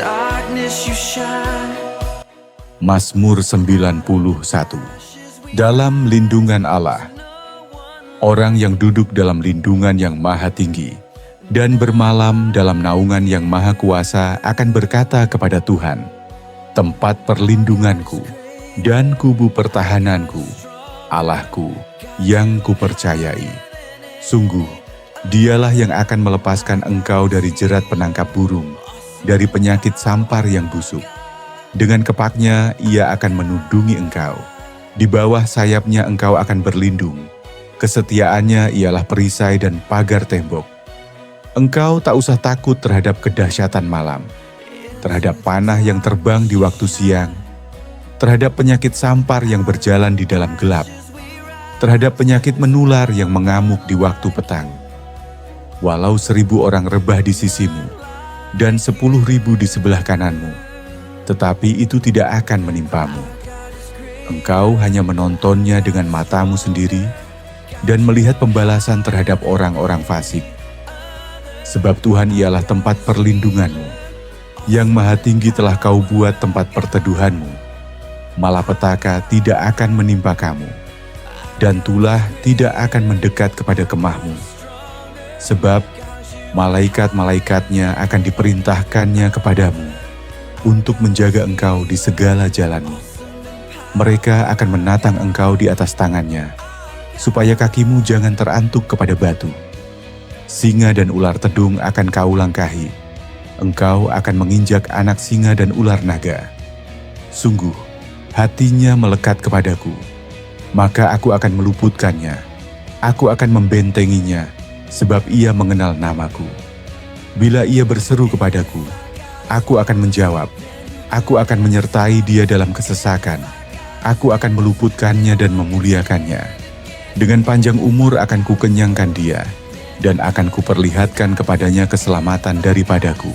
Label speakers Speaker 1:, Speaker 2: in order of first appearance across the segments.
Speaker 1: darkness you shine.
Speaker 2: Mazmur 91. Dalam lindungan Allah. Orang yang duduk dalam lindungan yang maha tinggi dan bermalam dalam naungan yang maha kuasa akan berkata kepada Tuhan, tempat perlindunganku dan kubu pertahananku, Allahku yang kupercayai. Sungguh, dialah yang akan melepaskan engkau dari jerat penangkap burung, dari penyakit sampar yang busuk. Dengan kepaknya ia akan menudungi engkau. Di bawah sayapnya engkau akan berlindung. Kesetiaannya ialah perisai dan pagar tembok. Engkau tak usah takut terhadap kedahsyatan malam, terhadap panah yang terbang di waktu siang, terhadap penyakit sampar yang berjalan di dalam gelap, terhadap penyakit menular yang mengamuk di waktu petang. Walau 1.000 orang rebah di sisimu dan 10.000 di sebelah kananmu, tetapi itu tidak akan menimpamu. Engkau hanya menontonnya dengan matamu sendiri dan melihat pembalasan terhadap orang-orang fasik. Sebab Tuhan ialah tempat perlindunganmu, yang maha tinggi telah kau buat tempat perteduhanmu. Malapetaka tidak akan menimpa kamu, dan tulah tidak akan mendekat kepada kemahmu. Sebab malaikat-malaikatnya akan diperintahkannya kepadamu untuk menjaga engkau di segala jalanmu. Mereka akan menatang engkau di atas tangannya, supaya kakimu jangan terantuk kepada batu. Singa dan ular tedung akan kau langkahi. Engkau akan menginjak anak singa dan ular naga. Sungguh, hatinya melekat kepadaku, maka aku akan meluputkannya. Aku akan membentenginya, sebab ia mengenal namaku. Bila ia berseru kepadaku, aku akan menjawab. Aku akan menyertai dia dalam kesesakan. Aku akan meluputkannya dan memuliakannya. Dengan panjang umur akan kukenyangkan dia, dan akan kuperlihatkan kepadanya keselamatan daripadaku.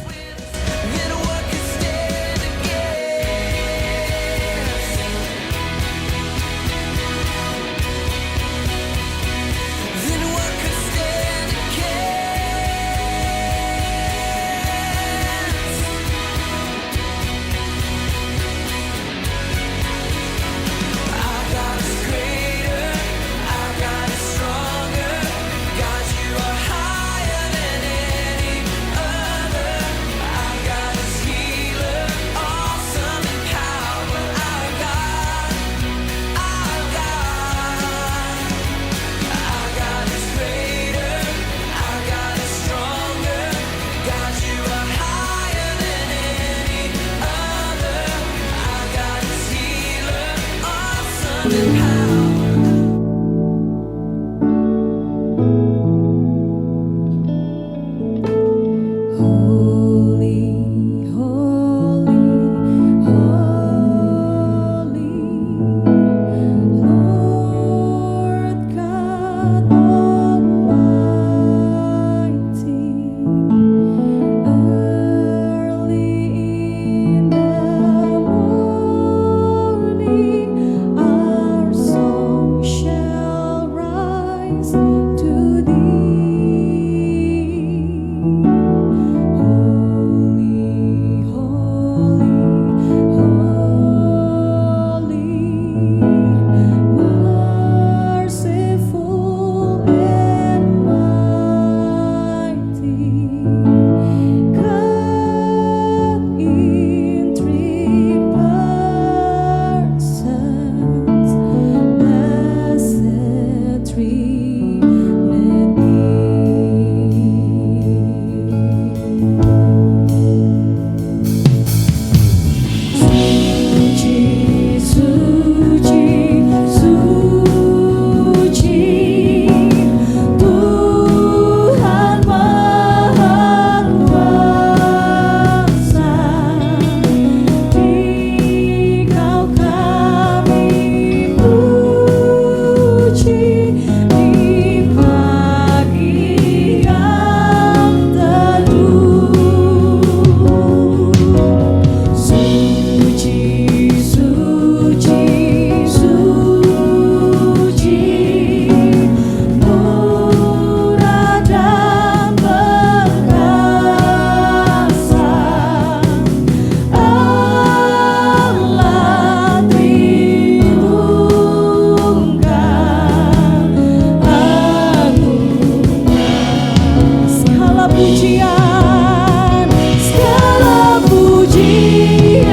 Speaker 3: pujian, segala pujian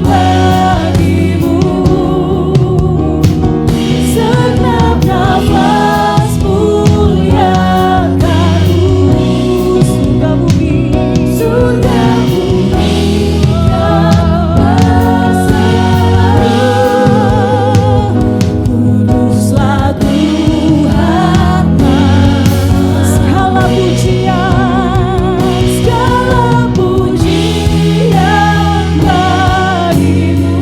Speaker 3: bagimu. Segenap nafas muliakan-Mu. Surga bumi kuduslah Tuhan. Segala pujian, segala pujian bagimu.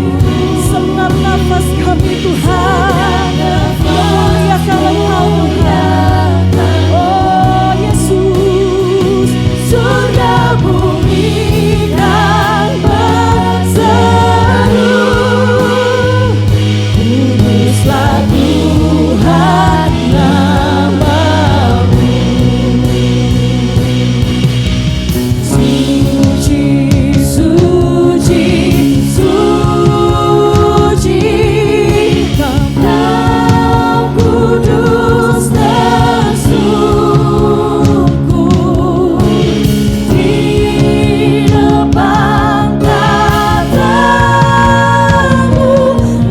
Speaker 3: Segenap nafas kami Tuhan, memuliakan Engkau Tuhan. Oh Yesus, surga bumi kan berseru, kuduslah Tuhan nama-Mu. Suci, suci, suci, Engkau kudus tersungkur di depan tatamu,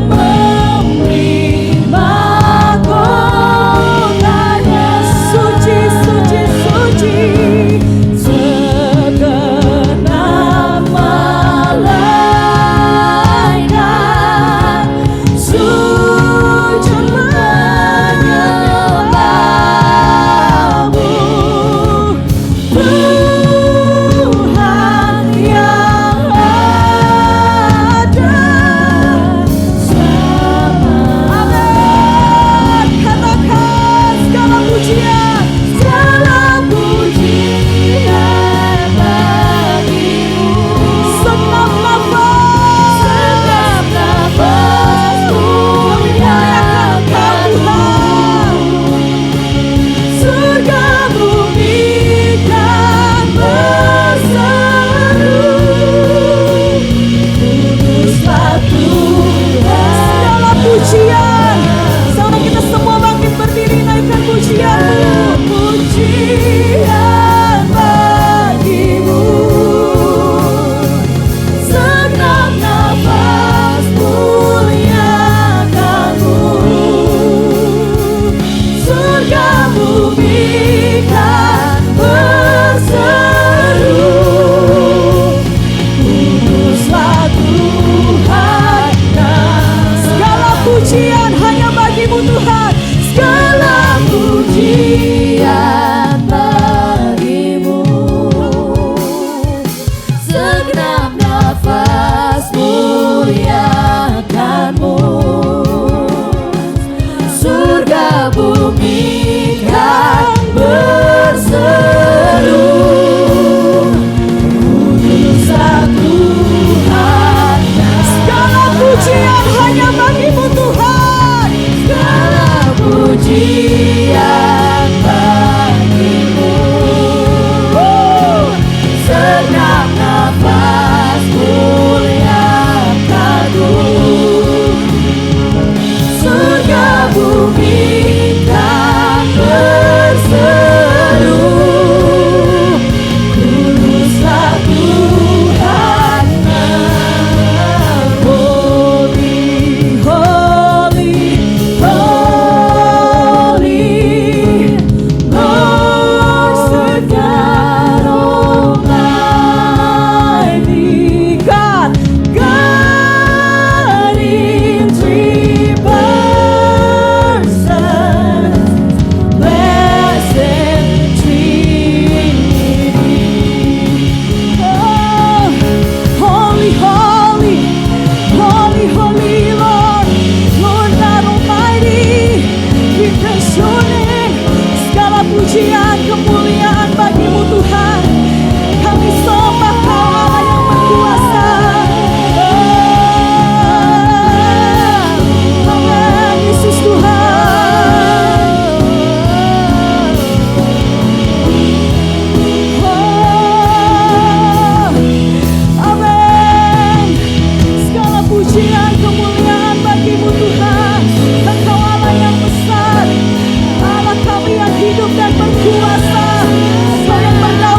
Speaker 3: memberi mahkotanya. Suci, suci, suci, segenap malaikat sujud menyembah-Mu. Tuhan yang ada sama. Amin. Katakan segala pujian, segala pujian bagimu. Segenap nafas muliakan Tuhan. Surga bumi kan berseru, kuduslah Tuhan. Segala pujian, saudara kita semua bangkit berdiri naikkan pujian-Mu. Pujian bagimu. Segenap nafas muliakan-Mu. Surga bumi kan berseru, kuduslah Tuhan. Segala pujian hanya bagi-Mu Tuhan. Segala pujian bagi-Mu. Segenap nafas muliakan-Mu. Surga bumi kan berseru, kuduslah Tuhan. Segala pujian hanya bagi-Mu Tuhan. Segala pujian bagi-Mu. Segenap nafas muliakan-Mu. Surga bumi kan berseru, kuduslah Tuhan. Holy, holy, holy, Lord God Almighty. God, God in three persons, blessed Trinity. Oh, holy, holy, holy, holy Lord, Lord God Almighty, we praise Your name. Segala pujian kemuliaan bagi-Mu Tuhan. Kami sembah Kau Allah yang berkuasa. Amin, Yesus Tuhan. Oh, amin. Segala pujian kemuliaan bagi-Mu Tuhan. Engkau Allah yang besar, Allah kami yang hidup dan berkuasa. Kau yang berdaulat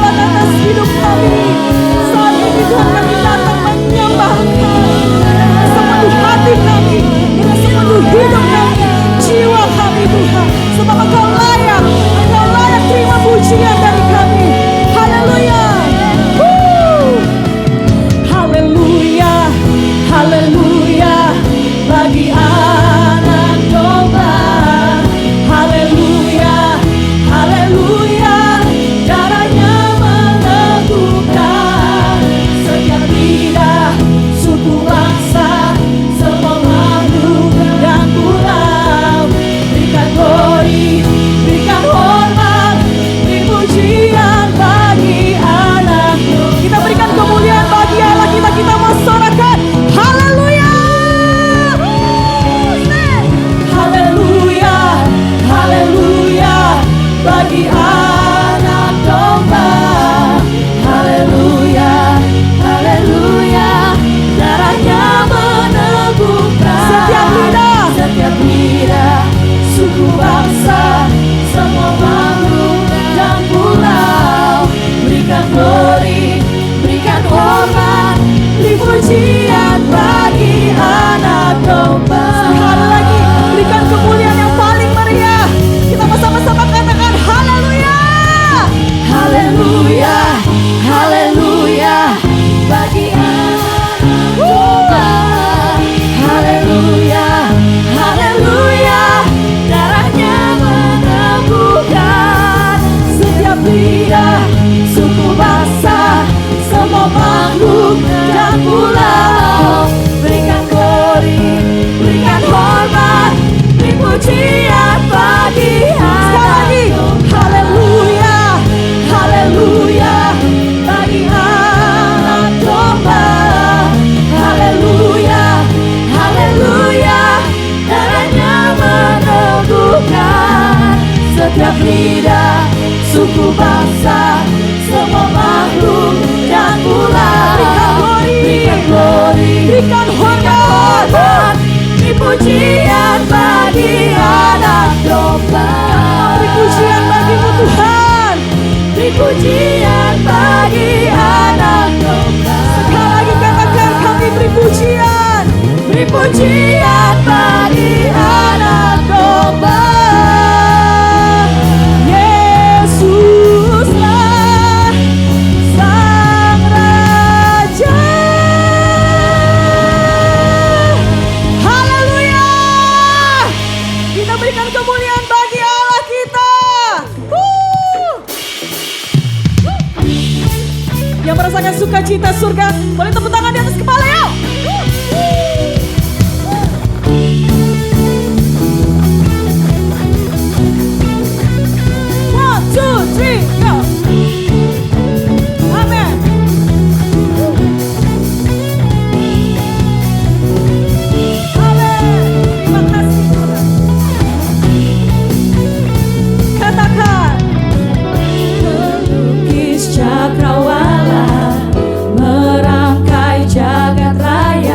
Speaker 3: bangsa, semua makhluk dan pula berikan glory, berikan hormat, beri pujian bagi anak domba. Beri pujian bagimu Tuhan, beri pujian bagi anak domba. Sekali lagi katakan, kami beri pujian bagi anak domba. Yesuslah Sang Raja. Haleluya. Kita berikan kemuliaan bagi Allah kita. Yang merasakan sukacita surga, boleh tepuk tangan di atas kepala yuk. One, two, three, go. Amen. Amen. Terima kasih Tuhan. Katakan. Melukis cakrawala, merangkai jagat raya.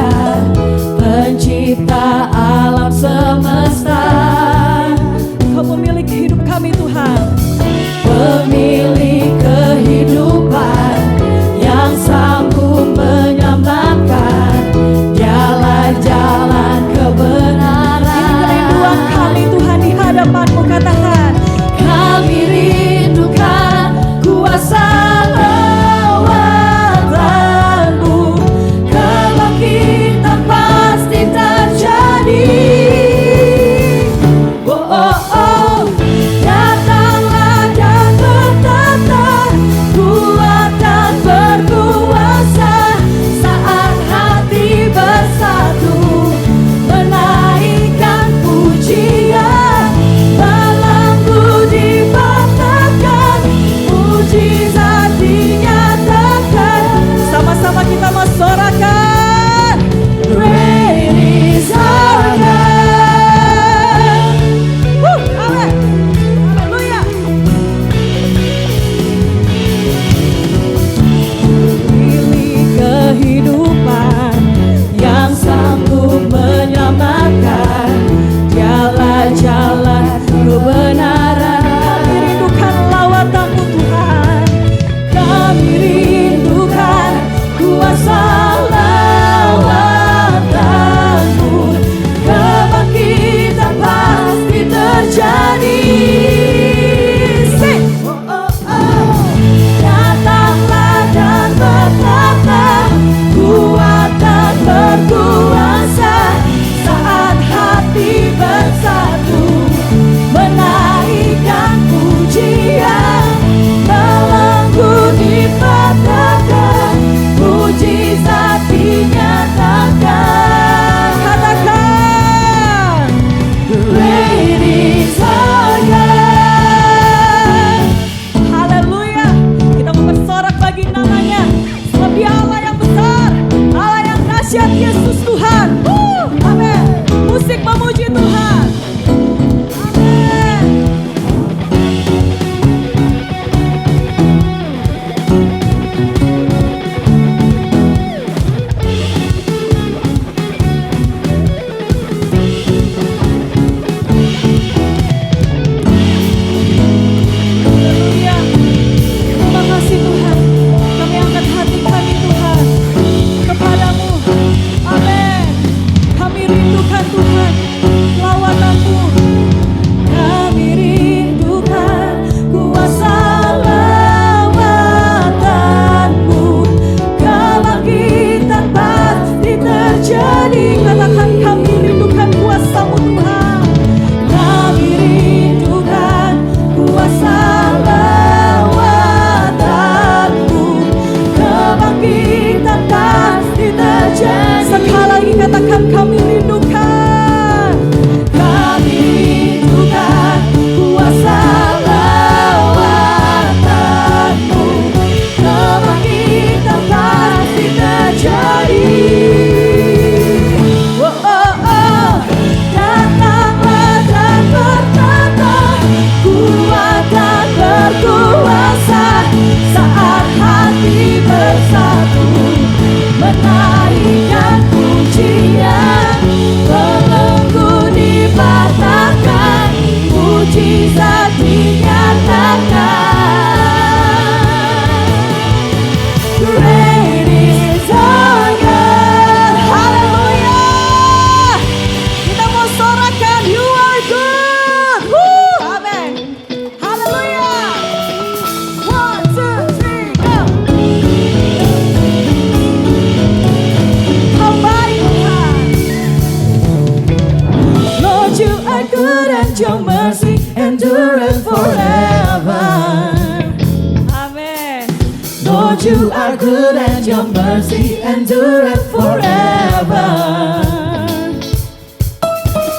Speaker 3: Lord, you are good and your mercy endureth forever.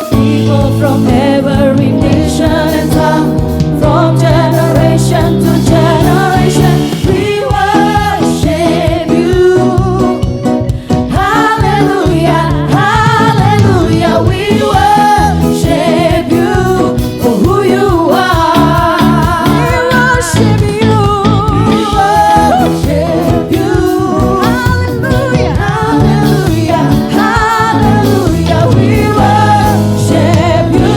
Speaker 3: People from every nation and tongue, from generation to generation, we worship you. Hallelujah, hallelujah, we worship you for who you are. We worship you. We worship you. Hallelujah, hallelujah, hallelujah, we worship you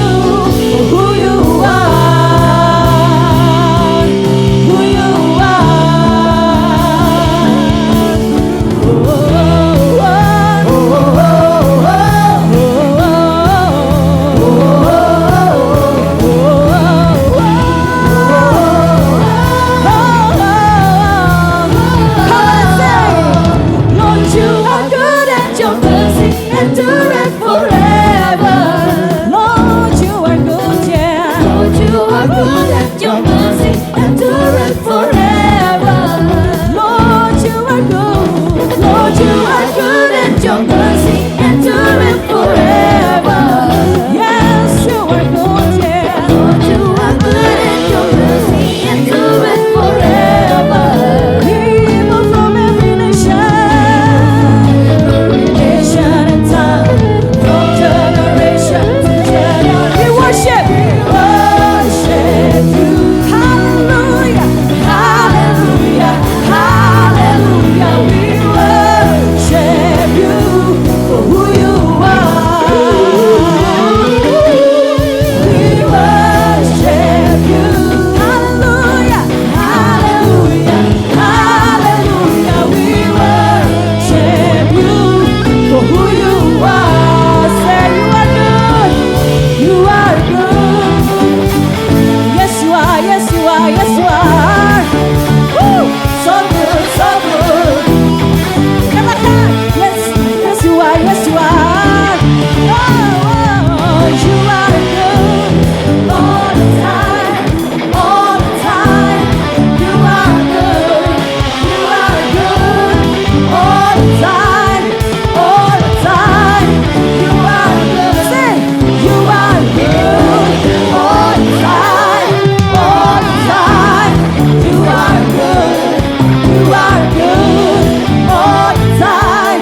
Speaker 3: for who you are. Who you Lord, you are good and your mercy endureth forever. Lord, you are good, yeah. Lord, you are good and your mercy endureth forever. Lord, you are good. Lord, you are good and your mercy endureth forever. Yes, you are good, yeah. Lord, you are good and your mercy endureth forever. People from every nation and tongue, from generation to generation, we worship you. Hallelujah, hallelujah, hallelujah, we worship you for who you are. We worship you. Hallelujah, hallelujah, hallelujah, we worship you for who you are. Say you are good, you are good. Yes you are, yes you are, yes you are. Woo! So good, so good. Katakan, yes, yes you are, yes you are. Oh, you are good all the time, all the time. You are good, you are good all the time, all the time. You are good. Say, you are good all the time, all the time. You are good, you are good all the time,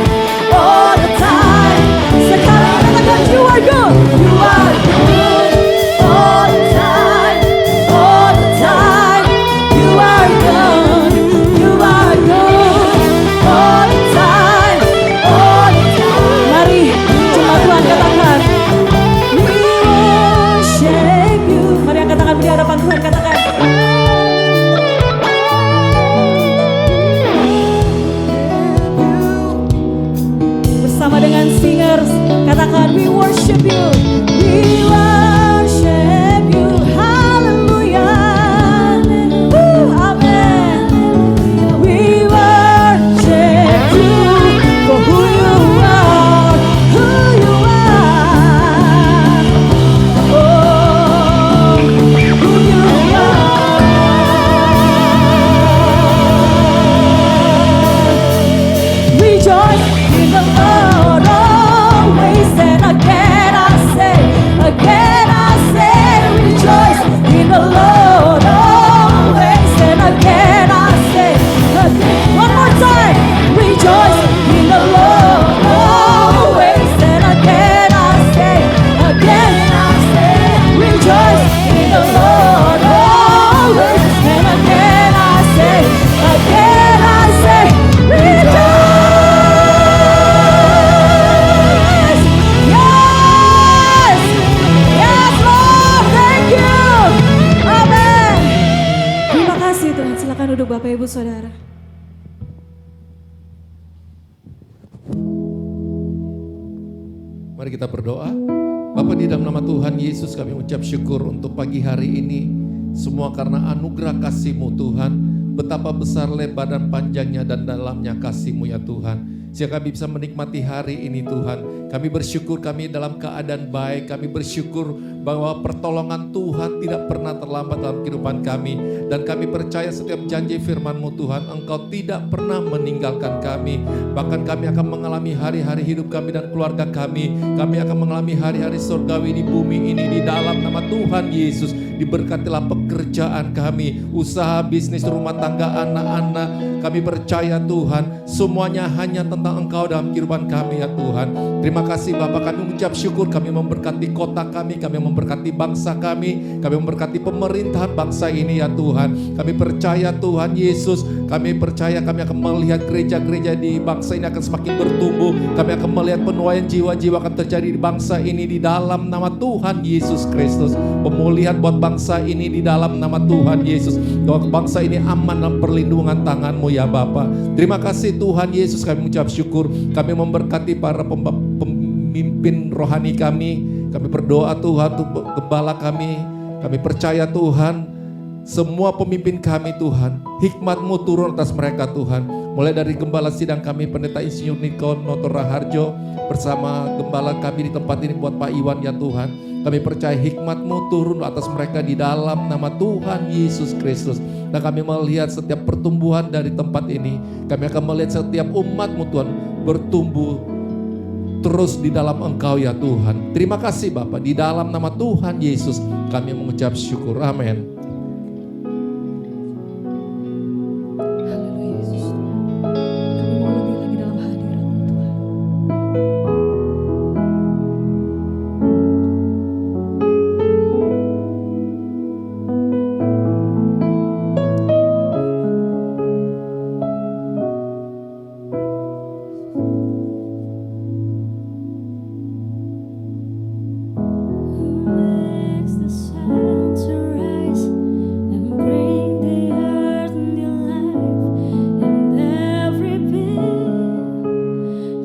Speaker 3: all the time. Sekarang katakan you are good, you are good all the time, all the time. You are good, you are good all the time, all the time. Mari jemaat Tuhan katakan, we worship you. Mari angkat tangan di hadapan Tuhan katakan. Bersama dengan singers katakan we worship you. We worship you. Hallelujah. Amen. We worship you for who you are. Who you are. Oh, who you are. Rejoice in the Lord always, and again I say, rejoice in the Lord always, and again I say, one more time, rejoice in the Lord always, and again I say, rejoice in the Lord always, and again I say, rejoice. Yes, yes Lord, thank you. Amen. Terima kasih Tuhan. Silakan duduk Bapak Ibu Saudara.
Speaker 4: Mari kita berdoa. Bapa, di dalam nama Tuhan Yesus kami ucap syukur untuk pagi hari ini. Semua karena anugerah kasih-Mu Tuhan. Betapa besar lebar dan panjangnya dan dalamnya kasih-Mu ya Tuhan. sehingga kami bisa menikmati hari ini Tuhan. Kami bersyukur kami dalam keadaan baik, kami bersyukur bahwa pertolongan Tuhan tidak pernah terlambat dalam kehidupan kami. Dan kami percaya setiap janji firman-Mu Tuhan, Engkau tidak pernah meninggalkan kami. Bahkan kami akan mengalami hari-hari hidup kami dan keluarga kami. Kami akan mengalami hari-hari surgawi di bumi ini di dalam nama Tuhan Yesus. Diberkatilah pekerjaan kami, usaha, bisnis, rumah tangga, anak-anak. Kami percaya Tuhan, semuanya hanya tentang Engkau dalam kehidupan kami ya Tuhan. Terima kasih Bapak, kami mengucap syukur, kami memberkati kota kami memberkati bangsa kami memberkati pemerintahan bangsa ini ya Tuhan. Kami percaya Tuhan Yesus, kami percaya kami akan melihat gereja-gereja di bangsa ini akan semakin bertumbuh. Kami akan melihat penuaian jiwa-jiwa akan terjadi di bangsa ini di dalam nama Tuhan Yesus Kristus. Pemulihan buat bangsa ini di dalam nama Tuhan Yesus. Doa bangsa ini aman dalam perlindungan tangan-Mu ya Bapa. Terima kasih Tuhan Yesus, kami mengucap syukur. Kami memberkati para pemimpin rohani kami. Kami berdoa Tuhan untuk gembala kami. Kami percaya Tuhan, semua pemimpin kami Tuhan, hikmat-Mu turun atas mereka Tuhan. Mulai dari gembala sidang kami, Pendeta Insinyur Niko Noto Raharjo, bersama gembala kami di tempat ini buat Pak Iwan ya Tuhan. Kami percaya hikmat-Mu turun atas mereka di dalam nama Tuhan Yesus Kristus. Dan kami melihat setiap pertumbuhan dari tempat ini. Kami akan melihat setiap umat-Mu Tuhan bertumbuh terus di dalam Engkau ya Tuhan. Terima kasih Bapa, di dalam nama Tuhan Yesus kami mengucap syukur. Amin.
Speaker 3: Haleluya Yesus. Kami mau lebih lagi dalam hadirat-Mu Tuhan. Makes the sun to rise and bring the earth new life and every being.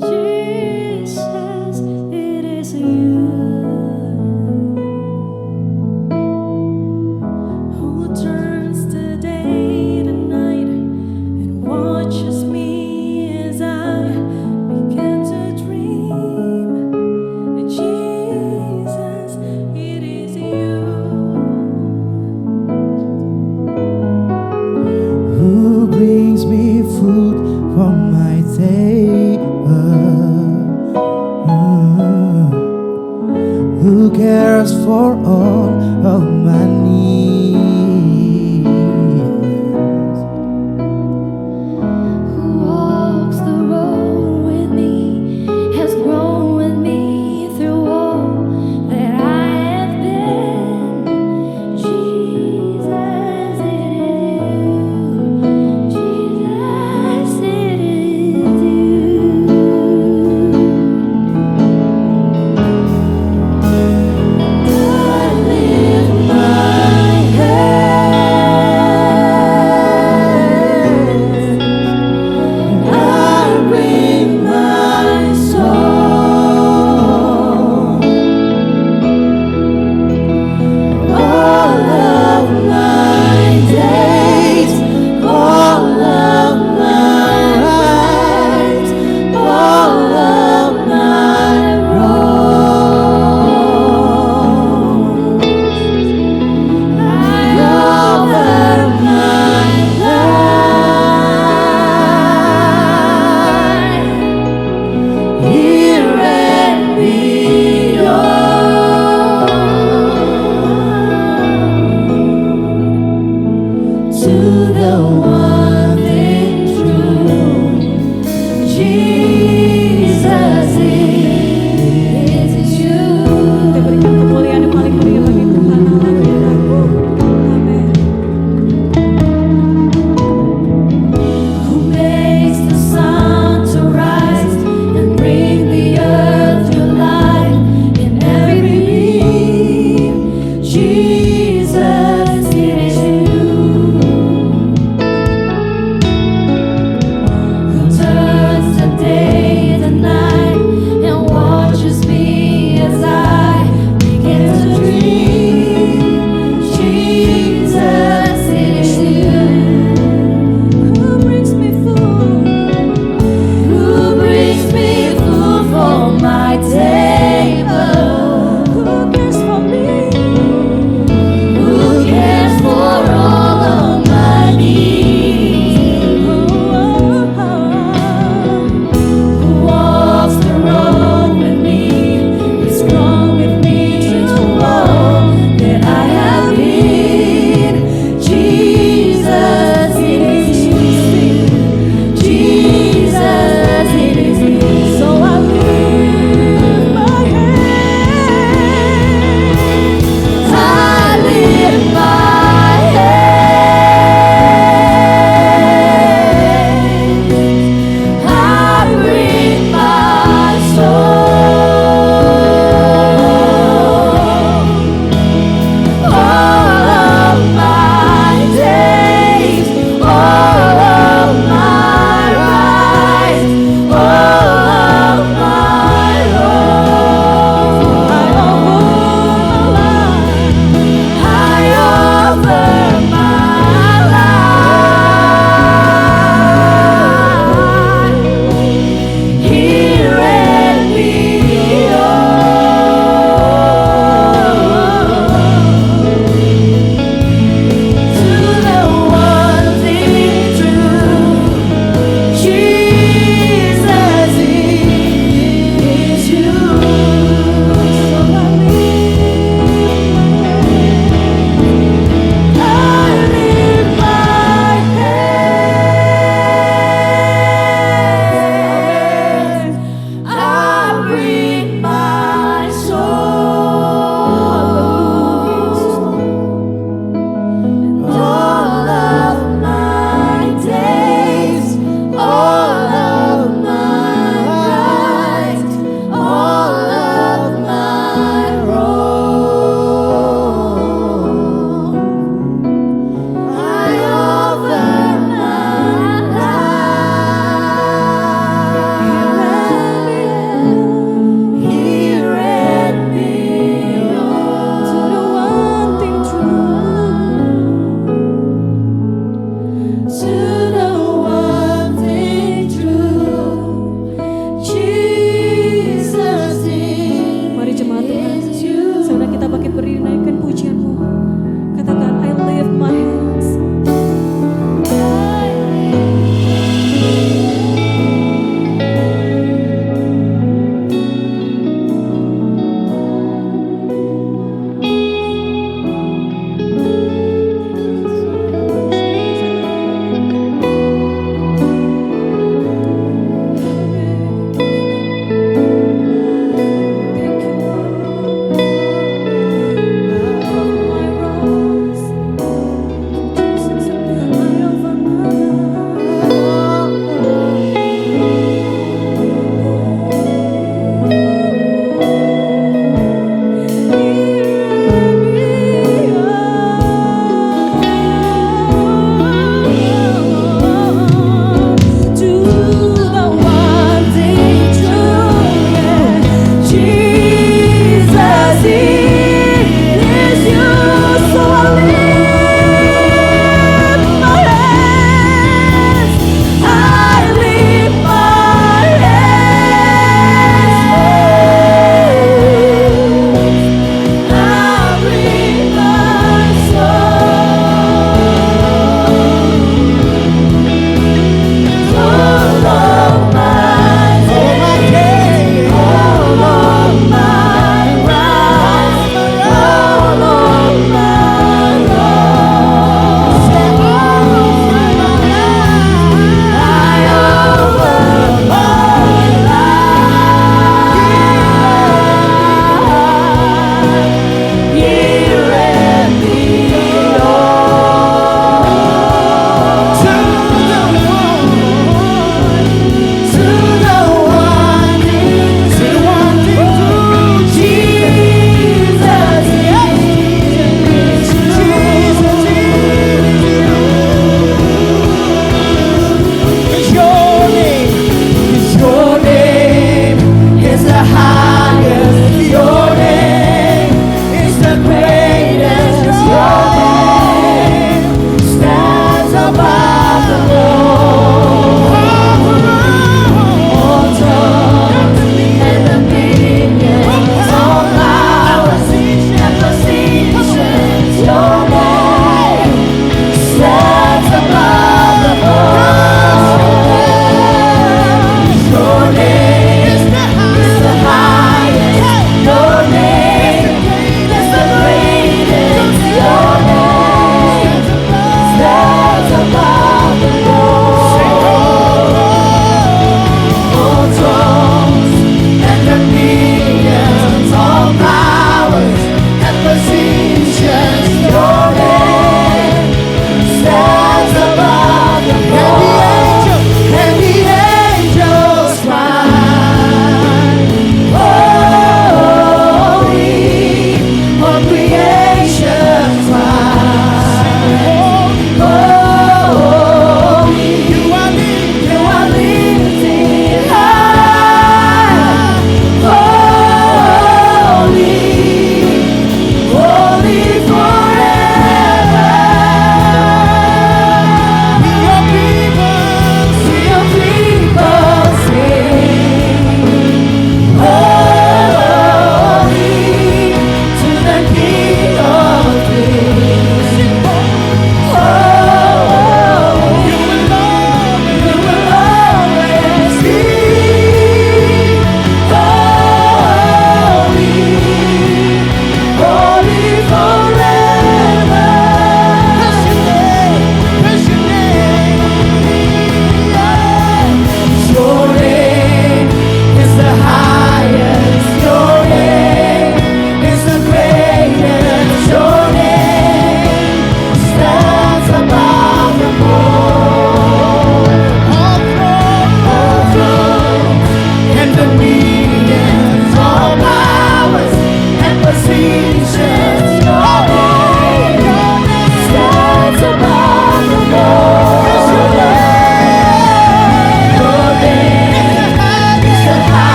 Speaker 3: Jesus, it is You who turns the day to night and watches me as I begin to dream. Jesus, it is You
Speaker 1: Who brings me food from my table? Who cares for all of my needs?
Speaker 3: who walks the road with me, has grown with me through all that I have been. Jesus, it is You. Jesus, it is You. I lift my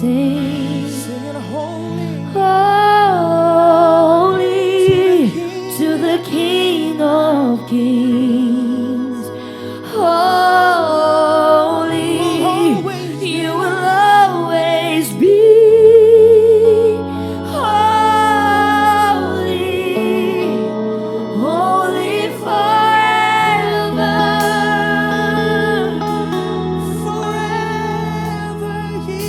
Speaker 3: sing.
Speaker 1: Singing holy
Speaker 3: Holy to the King of Kings. Holy, you will always be. Holy, holy forever.
Speaker 1: forever He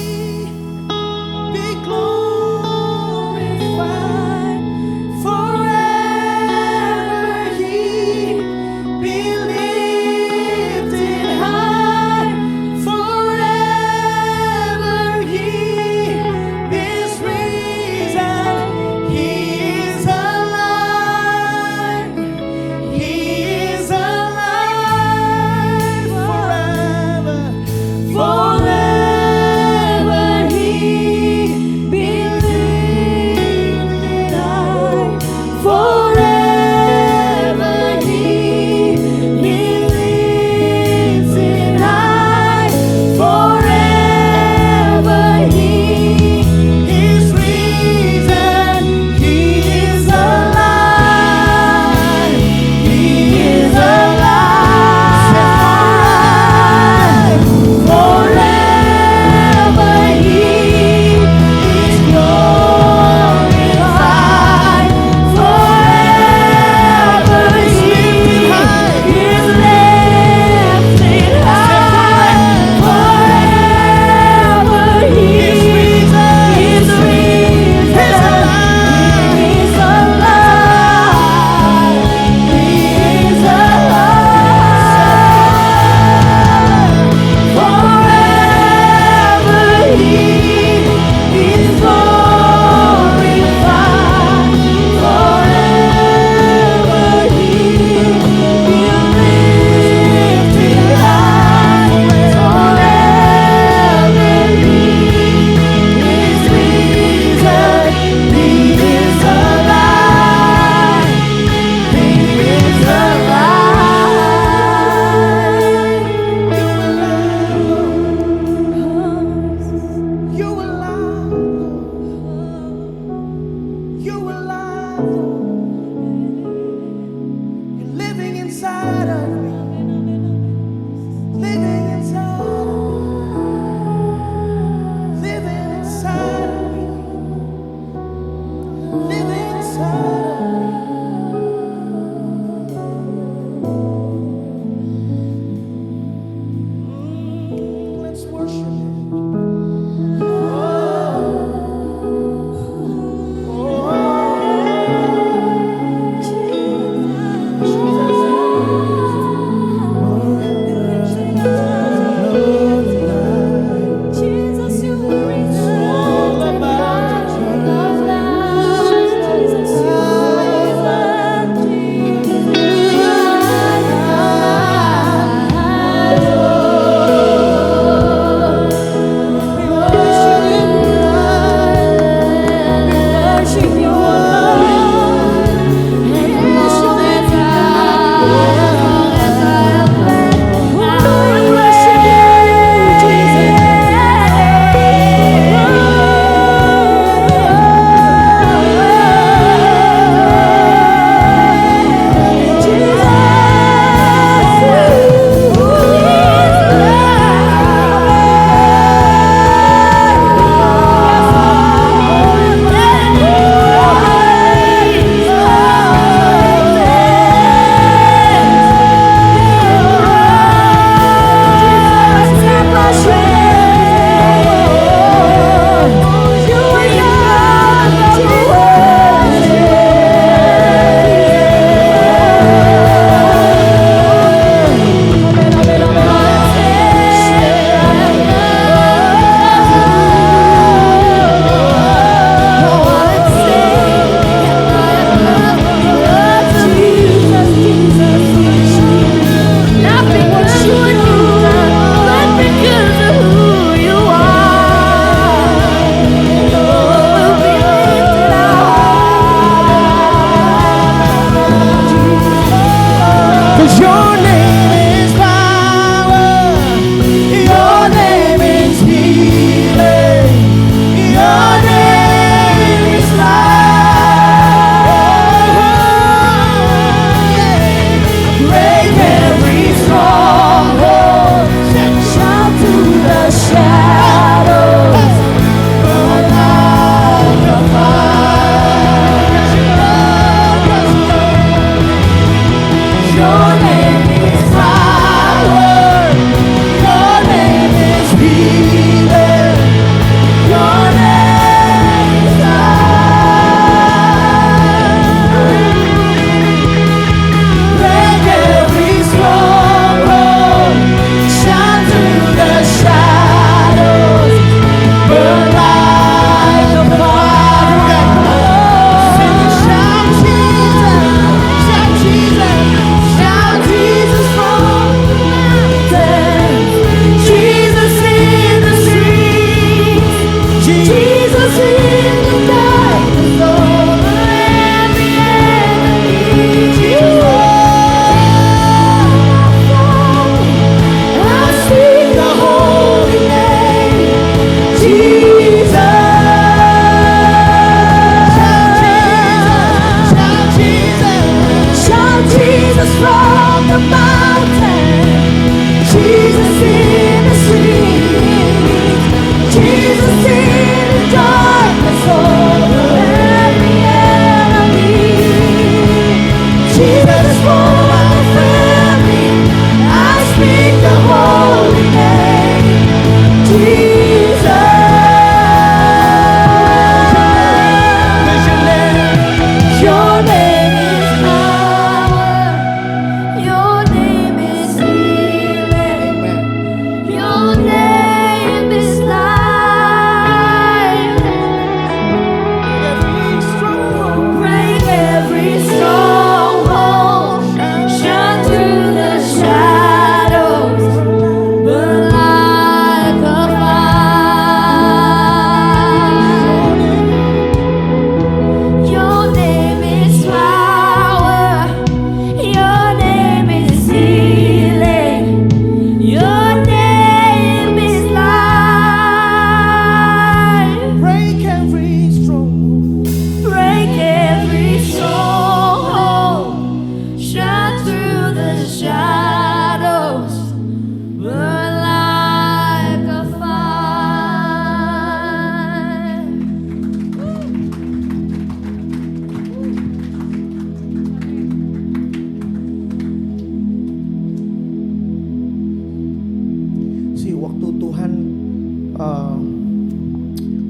Speaker 5: Tuhan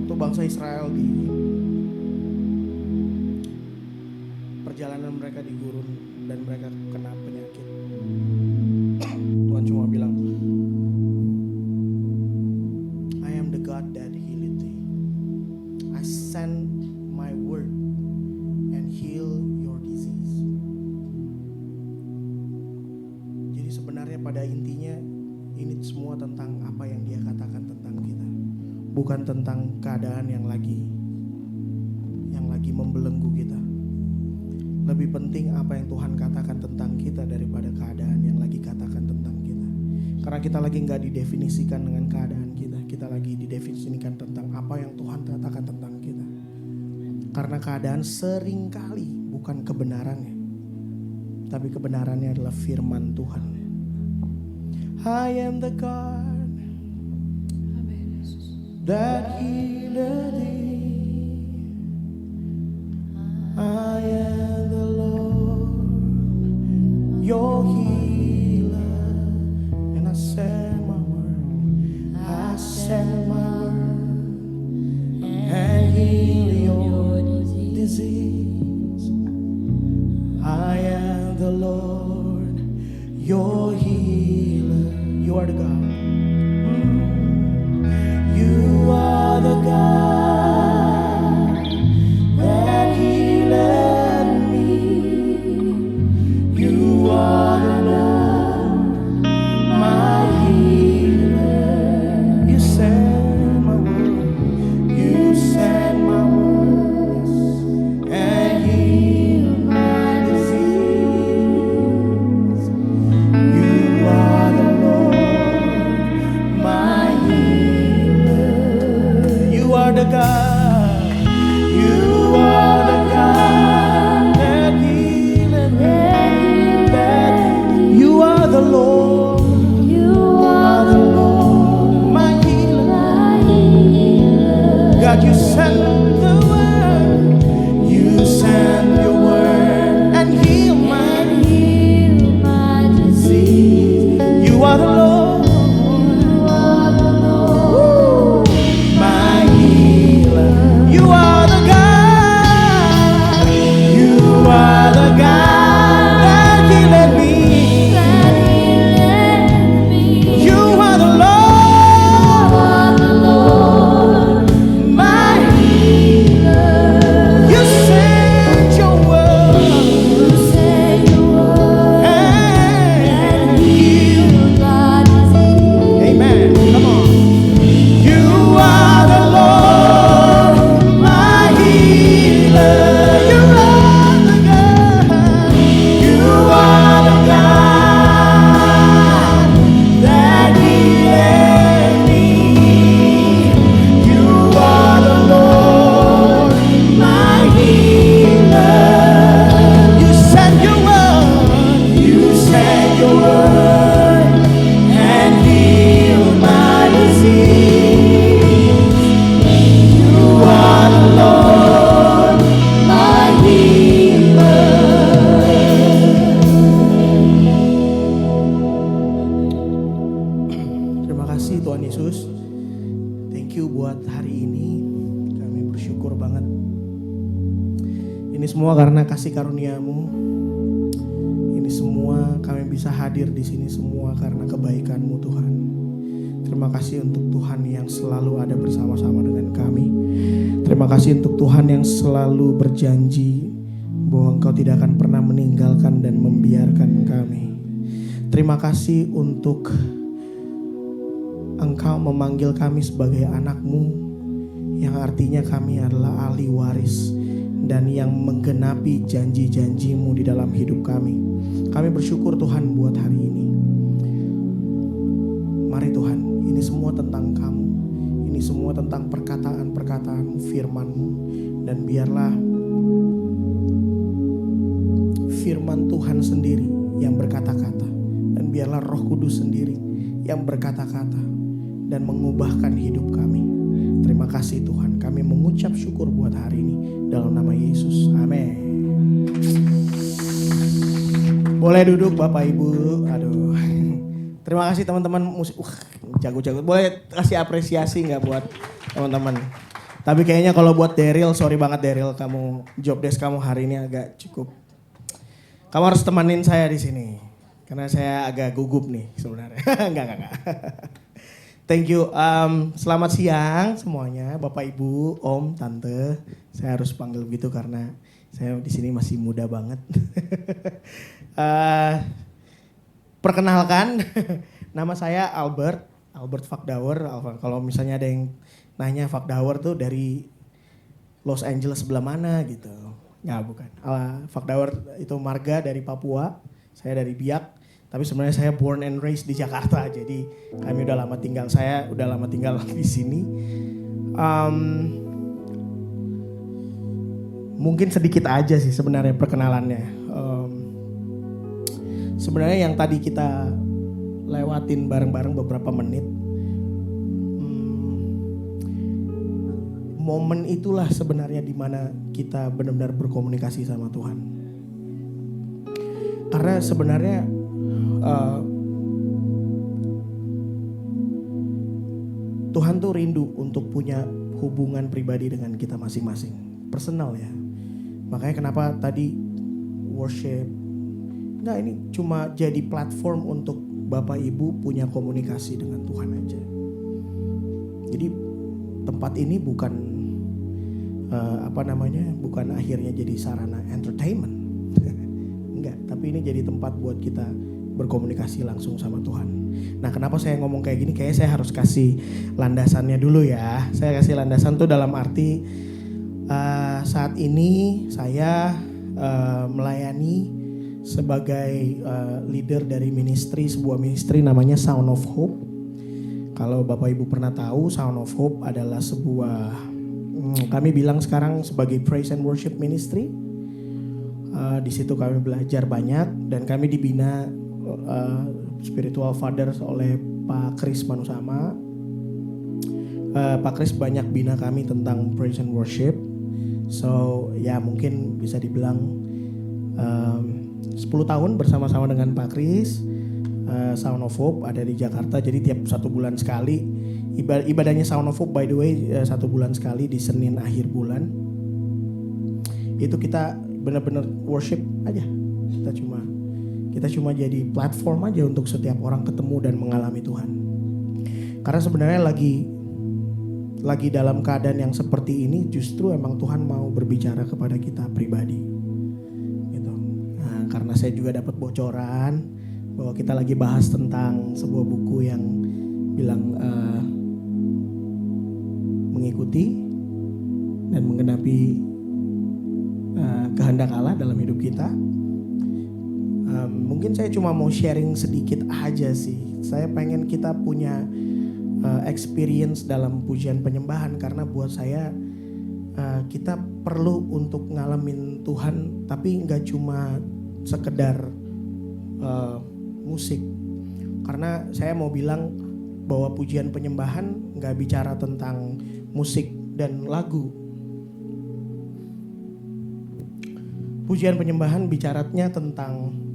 Speaker 5: untuk bangsa Israel di perjalanan mereka di gurun dan mereka kena penyakit. Tuhan cuma bilang, I am the God that healeth thee. I send my word and heal your disease. Jadi sebenarnya pada intinya ini semua tentang apa yang Dia katakan tentang kita, bukan tentang keadaan yang lagi membelenggu kita. Lebih penting apa yang Tuhan katakan tentang kita daripada keadaan yang lagi katakan tentang kita. Karena kita lagi nggak didefinisikan dengan keadaan kita lagi didefinisikan tentang apa yang Tuhan katakan tentang kita. Karena keadaan seringkali bukan kebenarannya, tapi kebenarannya adalah firman Tuhan. I am the God that healeth thee. I am the Lord, your healer, and I send my word. I send my word and heal your disease. I am the Lord, your healer. You are the God. You are the God that healeth me. You are the Lord, my healer. You send my word. You send my word, yes, and heal my disease. You are the Lord, my healer. You are the God. You are the God that healeth me. You are the Lord. You are the Lord, my healer. God, you send the word. You send your word and heal my disease. You are the Lord. Woo. My healer. You are the God. You are the God that healeth me. You are the Lord, my healer. You sent your word and healed. Amen. Come on. You are the Lord, my healer. You are the God. You are the God that healeth me. You are the Lord, my healer. You send your word. You send your word and heal my disease. You are the Lord, my healer. Terima kasih Tuhan Yesus. Thank you buat hari ini. Kami bersyukur banget. Ini semua karena kasih karunia-Mu. Ini semua kami bisa hadir di sini semua karena kebaikan-Mu Tuhan. Terima kasih untuk Tuhan yang selalu ada bersama-sama dengan kami. Terima kasih untuk Tuhan yang selalu berjanji bahwa Engkau tidak akan pernah meninggalkan dan membiarkan kami. Terima kasih untuk Engkau memanggil kami sebagai anak-Mu, yang artinya kami adalah ahli waris dan yang menggenapi janji-janji-Mu di dalam hidup kami. Kami bersyukur Tuhan buat hari ini. Mari Tuhan, ini semua tentang Kamu. Ini semua tentang perkataan-perkataan firman-Mu. Dan biarlah firman Tuhan sendiri yang berkata-kata. Dan biarlah Roh Kudus sendiri yang berkata-kata dan mengubahkan hidup kami. Terima kasih Tuhan, kami mengucap syukur buat hari ini dalam nama Yesus. Amin. Boleh duduk Bapak Ibu. Aduh. Terima kasih teman-teman musik. Jago-jago. Boleh kasih apresiasi nggak buat teman-teman? Tapi kayaknya kalau buat Daryl, sorry banget Daryl, kamu job desk kamu hari ini agak cukup. Kamu harus temenin saya di sini. Karena saya agak gugup nih sebenarnya. Enggak. Thank you. Selamat siang semuanya, Bapak Ibu, Om, Tante. Saya harus panggil begitu karena saya di sini masih muda banget. Perkenalkan, nama saya Albert Vakdawer. Kalau misalnya ada yang nanya Vakdawer tuh dari Los Angeles sebelah mana gitu. Ya bukan. Vakdawer itu marga dari Papua, saya dari Biak. Tapi sebenarnya saya born and raised di Jakarta, jadi kami saya udah lama tinggal di sini. Mungkin sedikit aja sih sebenarnya perkenalannya. Sebenarnya yang tadi kita lewatin bareng-bareng beberapa menit, momen itulah sebenarnya dimana kita benar-benar berkomunikasi sama Tuhan. Karena sebenarnya Tuhan tuh rindu untuk punya hubungan pribadi dengan kita masing-masing, personal ya. Makanya kenapa tadi worship, nah ini cuma jadi platform untuk Bapak Ibu punya komunikasi dengan Tuhan aja. Jadi tempat ini bukan bukan akhirnya jadi sarana entertainment. Enggak, tapi ini jadi tempat buat kita berkomunikasi langsung sama Tuhan. Nah, kenapa saya ngomong kayak gini? Kayaknya saya harus kasih landasannya dulu ya. Saya kasih landasan tuh dalam arti saat ini saya melayani sebagai leader dari sebuah ministry namanya Sound of Hope. Kalau Bapak Ibu pernah tahu, Sound of Hope adalah sebuah kami bilang sekarang sebagai praise and worship ministry. Di situ kami belajar banyak dan kami dibina spiritual fathers oleh Pak Kris Manusama. Pak Kris banyak bina kami tentang praise and worship. So ya mungkin bisa dibilang 10 tahun bersama-sama dengan Pak Kris. Sound of Hope ada di Jakarta, jadi tiap 1 bulan sekali ibadahnya Sound of Hope by the way 1 bulan sekali di Senin akhir bulan. Itu kita benar-benar worship aja. Kita cuma jadi platform aja untuk setiap orang ketemu dan mengalami Tuhan. Karena sebenarnya lagi dalam keadaan yang seperti ini justru emang Tuhan mau berbicara kepada kita pribadi. Gitu. Nah, karena saya juga dapat bocoran bahwa kita lagi bahas tentang sebuah buku yang bilang mengikuti dan menggenapi kehendak Allah dalam hidup kita. Mungkin saya cuma mau sharing sedikit aja sih. Saya pengen kita punya experience dalam pujian penyembahan karena buat saya kita perlu untuk ngalamin Tuhan, tapi nggak cuma sekedar musik. Karena saya mau bilang bahwa pujian penyembahan nggak bicara tentang musik dan lagu. Pujian penyembahan bicaranya tentang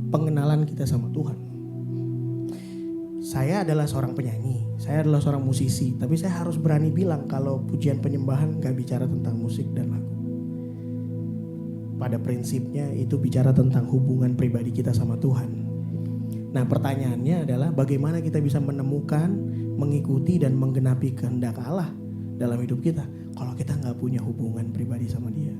Speaker 5: pengenalan kita sama Tuhan. Saya adalah seorang penyanyi, saya adalah seorang musisi, tapi saya harus berani bilang kalau pujian penyembahan gak bicara tentang musik dan lagu. Pada prinsipnya itu bicara tentang hubungan pribadi kita sama Tuhan. Nah, pertanyaannya adalah bagaimana kita bisa menemukan, mengikuti dan menggenapi kehendak Allah dalam hidup kita kalau kita gak punya hubungan pribadi sama Dia.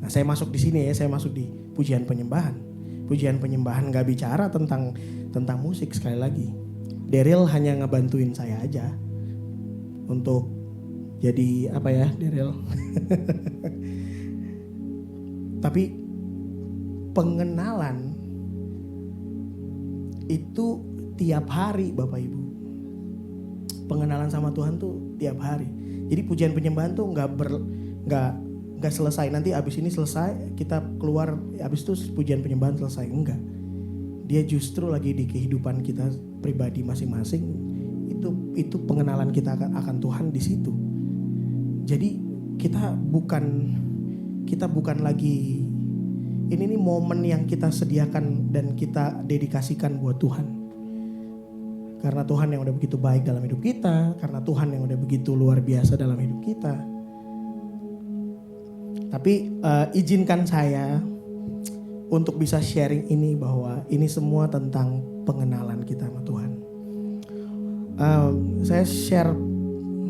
Speaker 5: Nah, saya masuk di sini ya, saya masuk di pujian penyembahan. Pujian penyembahan gak bicara tentang musik sekali lagi. Daryl hanya ngebantuin saya aja untuk jadi apa ya Daryl. Tapi pengenalan itu tiap hari Bapak Ibu. Pengenalan sama Tuhan tuh tiap hari. Jadi pujian penyembahan tuh nggak selesai, nanti abis ini selesai kita keluar, abis itu pujian penyembahan selesai. Enggak, dia justru lagi di kehidupan kita pribadi masing-masing. Itu pengenalan kita akan Tuhan di situ. Jadi kita bukan lagi ini nih momen yang kita sediakan dan kita dedikasikan buat Tuhan. Karena Tuhan yang udah begitu baik dalam hidup kita, karena Tuhan yang udah begitu luar biasa dalam hidup kita. Tapi izinkan saya untuk bisa sharing ini, bahwa ini semua tentang pengenalan kita sama Tuhan. Saya share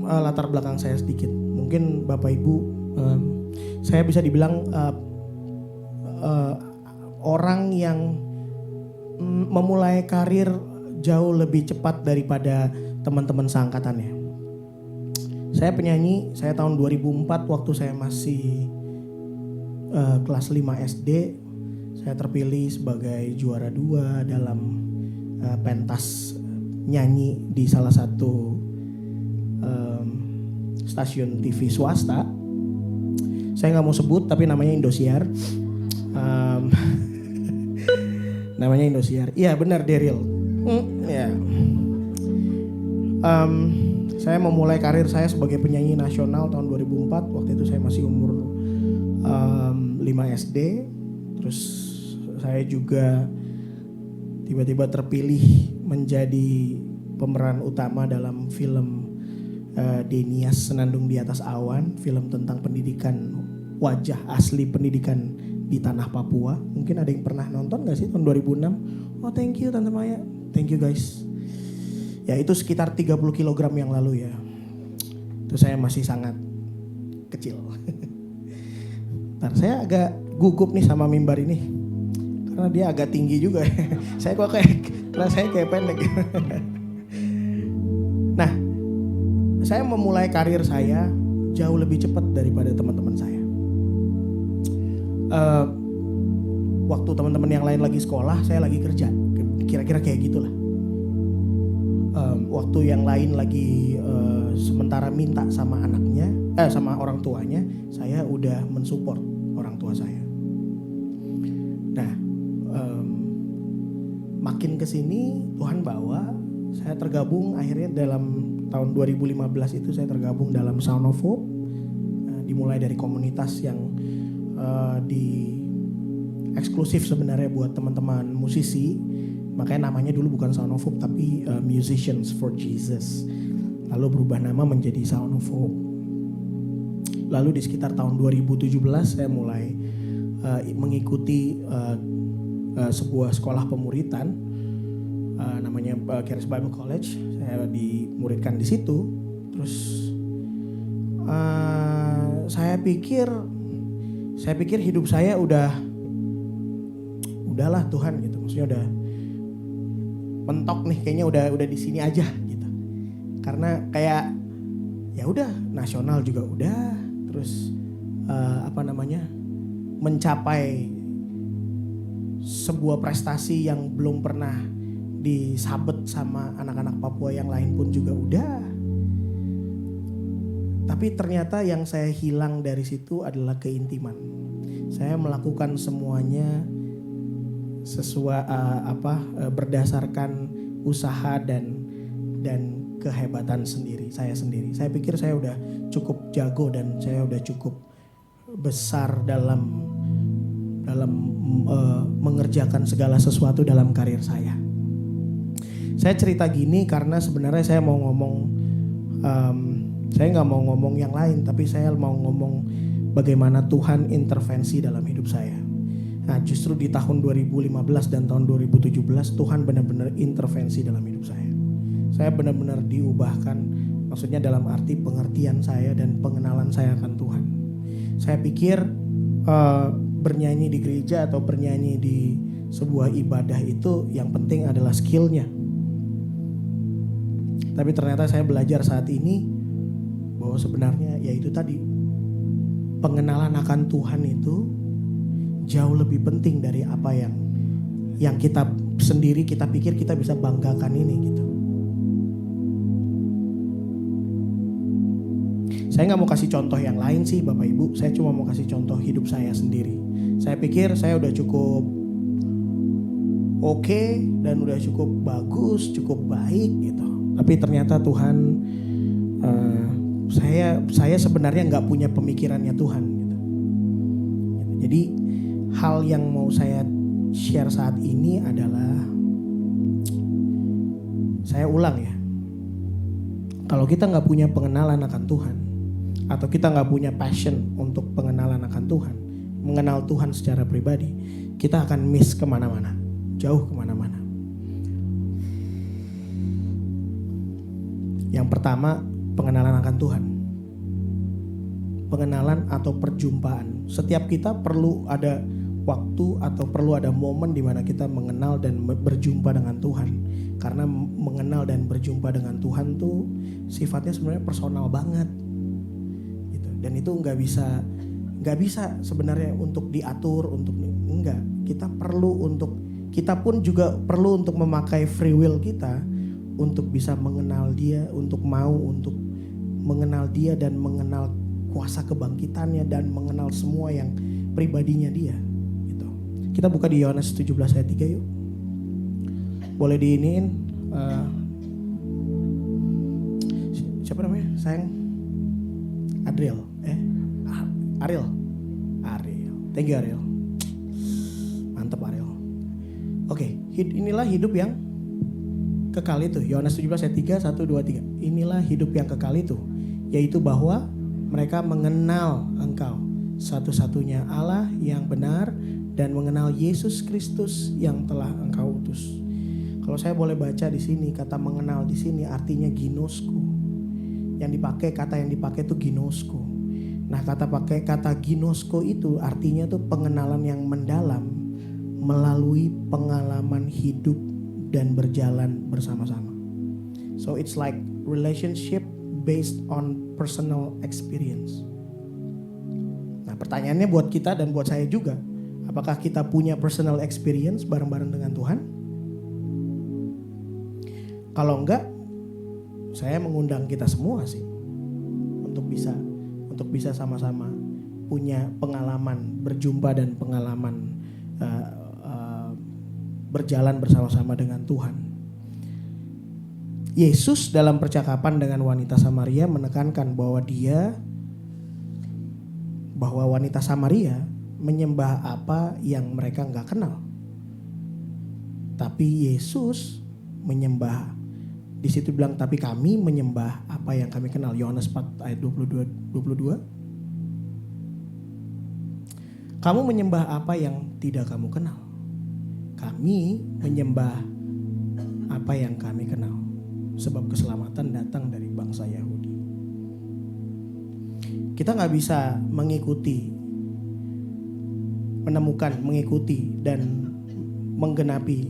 Speaker 5: latar belakang saya sedikit. Mungkin Bapak Ibu, saya bisa dibilang orang yang memulai karir jauh lebih cepat daripada teman-teman seangkatannya. Saya penyanyi, saya tahun 2004 waktu saya masih kelas 5 SD, saya terpilih sebagai juara 2 dalam pentas nyanyi di salah satu stasiun TV swasta. Saya nggak mau sebut, tapi namanya Indosiar. Namanya Indosiar. Iya benar, Daryl. Ya. Saya memulai karir saya sebagai penyanyi nasional tahun 2004. Waktu itu saya masih umur 5 SD. Terus saya juga tiba-tiba terpilih menjadi pemeran utama dalam film Denias Senandung di Atas Awan, film tentang pendidikan, wajah asli pendidikan di tanah Papua. Mungkin ada yang pernah nonton gak sih tahun 2006? Oh thank you Tante Maya, thank you guys. Ya itu sekitar 30 kilogram yang lalu ya. Itu saya masih sangat kecil. Ntar saya agak gugup nih sama mimbar ini. Karena dia agak tinggi juga. Saya kok kayak pendek. Nah, saya memulai karir saya jauh lebih cepat daripada teman-teman saya. Waktu teman-teman yang lain lagi sekolah, saya lagi kerja. Kira-kira kayak gitulah. Waktu yang lain lagi sementara minta sama anaknya, sama orang tuanya, saya udah mensupport orang tua saya. Nah, makin kesini Tuhan bawa, saya tergabung akhirnya dalam tahun 2015 itu saya tergabung dalam Sound of Hope. Dimulai dari komunitas yang eksklusif sebenarnya buat teman-teman musisi. Makanya namanya dulu bukan Sound of Hope tapi Musicians for Jesus. Lalu berubah nama menjadi Sound of Hope. Lalu di sekitar tahun 2017 saya mulai mengikuti sebuah sekolah pemuritan namanya Charis Bible College. Saya dimuridkan di situ. Terus saya pikir hidup saya udahlah Tuhan gitu. Maksudnya udah mentok nih, kayaknya udah di sini aja gitu. Karena kayak ya udah nasional juga udah, terus mencapai sebuah prestasi yang belum pernah disabet sama anak-anak Papua yang lain pun juga udah. Tapi ternyata yang saya hilang dari situ adalah keintiman. Saya melakukan semuanya sesuai berdasarkan usaha dan kehebatan saya sendiri. Saya pikir saya udah cukup jago dan saya udah cukup besar dalam mengerjakan segala sesuatu dalam karir saya. Saya cerita gini karena sebenarnya saya mau ngomong, saya nggak mau ngomong yang lain, tapi saya mau ngomong bagaimana Tuhan intervensi dalam hidup saya. Nah, justru di tahun 2015 dan tahun 2017 Tuhan benar-benar intervensi dalam hidup saya. Saya benar-benar diubahkan, maksudnya dalam arti pengertian saya dan pengenalan saya akan Tuhan. Saya pikir bernyanyi di gereja atau bernyanyi di sebuah ibadah itu yang penting adalah skillnya. Tapi ternyata saya belajar saat ini bahwa sebenarnya ya itu tadi, pengenalan akan Tuhan itu jauh lebih penting dari apa yang kita sendiri kita pikir kita bisa banggakan ini gitu. Saya nggak mau kasih contoh yang lain sih Bapak Ibu, saya cuma mau kasih contoh hidup saya sendiri. Saya pikir saya udah cukup oke dan udah cukup bagus, cukup baik gitu. Tapi ternyata Tuhan, saya sebenarnya nggak punya pemikirannya Tuhan gitu. Jadi hal yang mau saya share saat ini adalah, saya ulang ya, kalau kita nggak punya pengenalan akan Tuhan, atau kita nggak punya passion untuk pengenalan akan Tuhan, mengenal Tuhan secara pribadi, kita akan miss kemana-mana, jauh kemana-mana. Yang pertama, pengenalan akan Tuhan. Pengenalan atau perjumpaan. Setiap kita perlu ada waktu atau perlu ada momen di mana kita mengenal dan berjumpa dengan Tuhan. Karena mengenal dan berjumpa dengan Tuhan tuh sifatnya sebenarnya personal banget. Gitu. Dan itu nggak bisa sebenarnya untuk diatur, untuk enggak. Kita pun juga perlu untuk memakai free will kita untuk bisa mengenal Dia, untuk mau untuk mengenal Dia dan mengenal kuasa kebangkitannya dan mengenal semua yang pribadinya Dia. Kita buka di Yohanes 17 ayat 3 yuk. Boleh diiniin. Siapa namanya? Sayang. Ariel. Thank you Ariel. Mantap Ariel. Oke, inilah hidup yang kekal itu. Yohanes 17 ayat 3, 1, 2, 3. Inilah hidup yang kekal itu. Yaitu bahwa mereka mengenal Engkau, satu-satunya Allah yang benar, dan mengenal Yesus Kristus yang telah Engkau utus. Kalau saya boleh baca di sini, kata mengenal di sini artinya ginosko. Kata yang dipakai itu ginosko. Nah, kata ginosko itu artinya tuh pengenalan yang mendalam melalui pengalaman hidup dan berjalan bersama-sama. So it's like relationship based on personal experience. Nah, pertanyaannya buat kita dan buat saya juga, apakah kita punya personal experience bareng-bareng dengan Tuhan? Kalau enggak, saya mengundang kita semua sih untuk bisa sama-sama punya pengalaman berjumpa dan pengalaman berjalan bersama-sama dengan Tuhan. Yesus dalam percakapan dengan wanita Samaria menekankan bahwa wanita Samaria menyembah apa yang mereka nggak kenal. Tapi Yesus menyembah, di situ bilang tapi kami menyembah apa yang kami kenal. Yohanes 4 ayat 22. Kamu menyembah apa yang tidak kamu kenal. Kami menyembah apa yang kami kenal. Sebab keselamatan datang dari bangsa Yahudi. Kita nggak bisa mengikuti dan menggenapi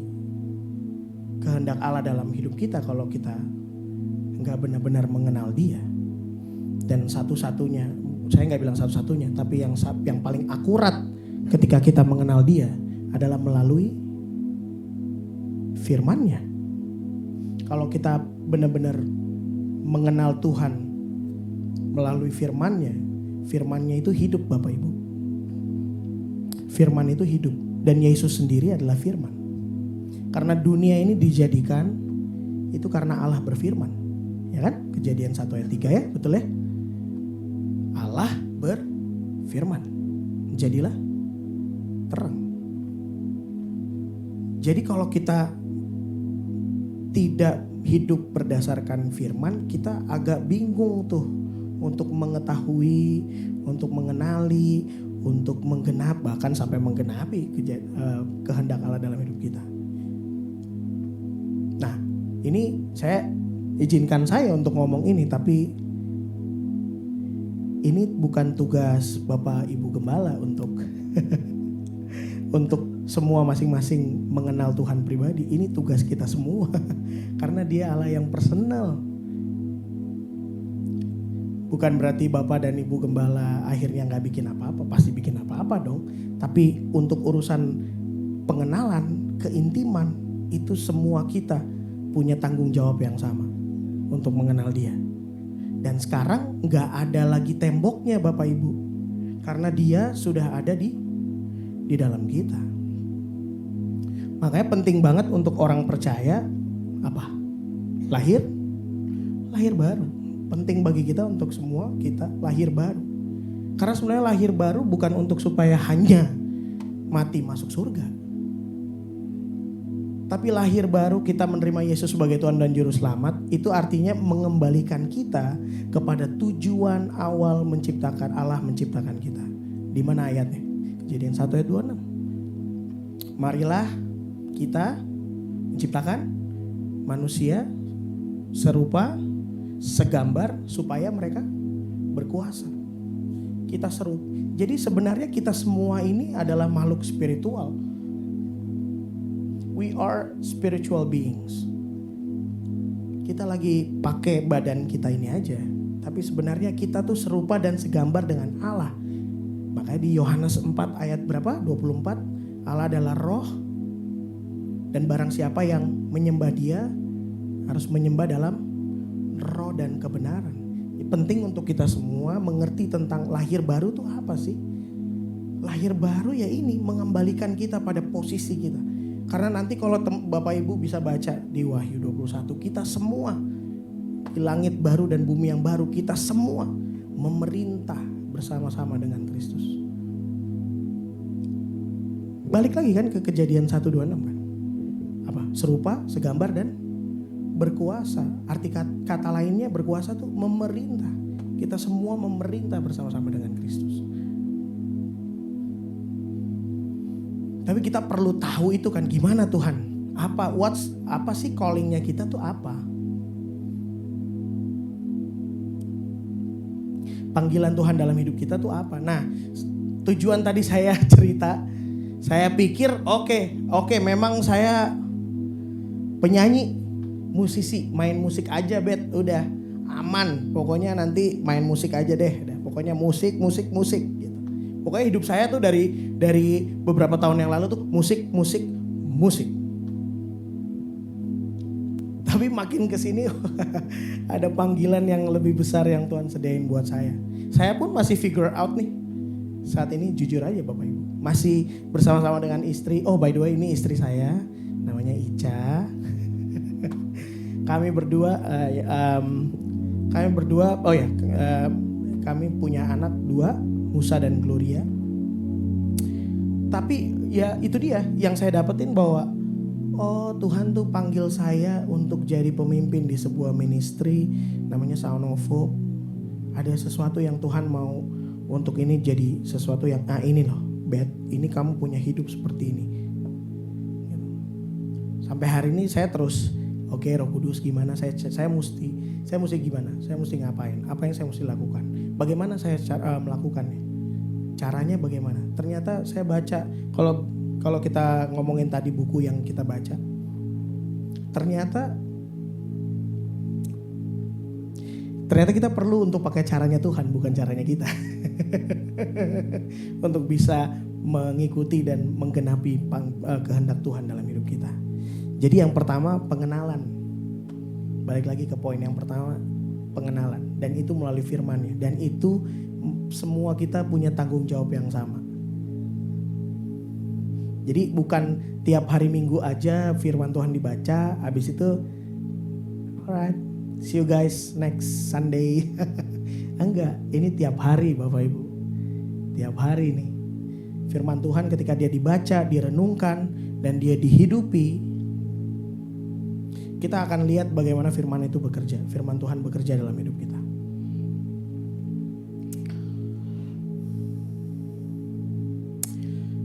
Speaker 5: kehendak Allah dalam hidup kita kalau kita nggak benar-benar mengenal Dia. Dan satu-satunya, saya nggak bilang satu-satunya, tapi yang paling akurat ketika kita mengenal Dia adalah melalui firman-Nya. Kalau kita benar-benar mengenal Tuhan melalui firman-Nya itu hidup Bapak Ibu. Firman itu hidup dan Yesus sendiri adalah firman. Karena dunia ini dijadikan itu karena Allah berfirman. Ya kan? Kejadian 1 ayat 3 ya, betul ya? Allah berfirman. Jadilah terang. Jadi kalau kita tidak hidup berdasarkan firman, kita agak bingung tuh untuk mengetahui, untuk mengenali, untuk menggenap, bahkan sampai menggenapi kehendak Allah dalam hidup kita. Nah, ini izinkan saya untuk ngomong ini, tapi ini bukan tugas Bapak Ibu Gembala untuk untuk semua masing-masing mengenal Tuhan pribadi. Ini tugas kita semua karena Dia Allah yang personal. Bukan berarti Bapak dan Ibu Gembala akhirnya gak bikin apa-apa, pasti bikin apa-apa dong. Tapi untuk urusan pengenalan, keintiman, itu semua kita punya tanggung jawab yang sama untuk mengenal Dia. Dan sekarang gak ada lagi temboknya Bapak Ibu, karena Dia sudah ada di dalam kita. Makanya penting banget untuk orang percaya apa? Lahir baru. Penting bagi kita untuk semua kita lahir baru. Karena sebenarnya lahir baru bukan untuk supaya hanya mati masuk surga. Tapi lahir baru, kita menerima Yesus sebagai Tuhan dan Juru Selamat, itu artinya mengembalikan kita kepada tujuan awal menciptakan, Allah menciptakan kita. Di mana ayatnya? Kejadian 1 ayat 26. Marilah kita menciptakan manusia serupa, segambar, supaya mereka berkuasa. Kita seru. Jadi sebenarnya kita semua ini adalah makhluk spiritual. We are spiritual beings. Kita lagi pakai badan kita ini aja, tapi sebenarnya kita tuh serupa dan segambar dengan Allah. Makanya di Yohanes 4 ayat berapa? 24, Allah adalah roh, dan barang siapa yang menyembah Dia harus menyembah dalam roh dan kebenaran. Ini penting untuk kita semua mengerti tentang lahir baru tuh apa sih? Lahir baru ya ini, mengembalikan kita pada posisi kita. Karena nanti kalau Bapak Ibu bisa baca di Wahyu 21, kita semua di langit baru dan bumi yang baru, kita semua memerintah bersama-sama dengan Kristus. Balik lagi kan ke Kejadian 1:26 kan. Apa? Serupa, segambar dan berkuasa. Arti kata lainnya berkuasa tuh memerintah. Kita semua memerintah bersama-sama dengan Kristus. Tapi kita perlu tahu itu kan, gimana Tuhan? Apa sih callingnya kita tuh apa? Panggilan Tuhan dalam hidup kita tuh apa? Nah, tujuan tadi saya cerita, saya pikir oke, memang saya penyanyi, musisi, main musik aja bet, udah aman. Pokoknya nanti main musik aja deh. Pokoknya musik gitu. Pokoknya hidup saya tuh dari beberapa tahun yang lalu tuh musik. Tapi makin kesini ada panggilan yang lebih besar yang Tuhan sediain buat saya. Saya pun masih figure out nih. Saat ini jujur aja Bapak Ibu. Masih bersama-sama dengan istri. Oh by the way, ini istri saya. Namanya Ica. Kami berdua kami punya anak 2. Musa dan Gloria. Tapi ya itu dia yang saya dapetin, bahwa Tuhan tuh panggil saya untuk jadi pemimpin di sebuah ministry namanya Sound of Hope. Ada sesuatu yang Tuhan mau untuk ini jadi sesuatu yang ini loh, Bet, ini kamu punya hidup seperti ini. Sampai hari ini saya terus Roh Kudus gimana saya mesti gimana? Saya mesti ngapain? Apa yang saya mesti lakukan? Bagaimana saya melakukannya? Caranya bagaimana? Ternyata saya baca, kalau kita ngomongin tadi buku yang kita baca, ternyata kita perlu untuk pakai caranya Tuhan, bukan caranya kita. Untuk bisa mengikuti dan menggenapi kehendak Tuhan dalam hidup kita. Jadi yang pertama pengenalan. Balik lagi ke poin yang pertama, pengenalan. Dan itu melalui firman-Nya. Dan itu semua kita punya tanggung jawab yang sama. Jadi bukan tiap hari Minggu aja firman Tuhan dibaca, habis itu alright, see you guys next Sunday. Enggak, ini tiap hari Bapak Ibu. Tiap hari nih. Firman Tuhan ketika dia dibaca, direnungkan, dan dia dihidupi, kita akan lihat bagaimana firman itu bekerja. Firman Tuhan bekerja dalam hidup kita.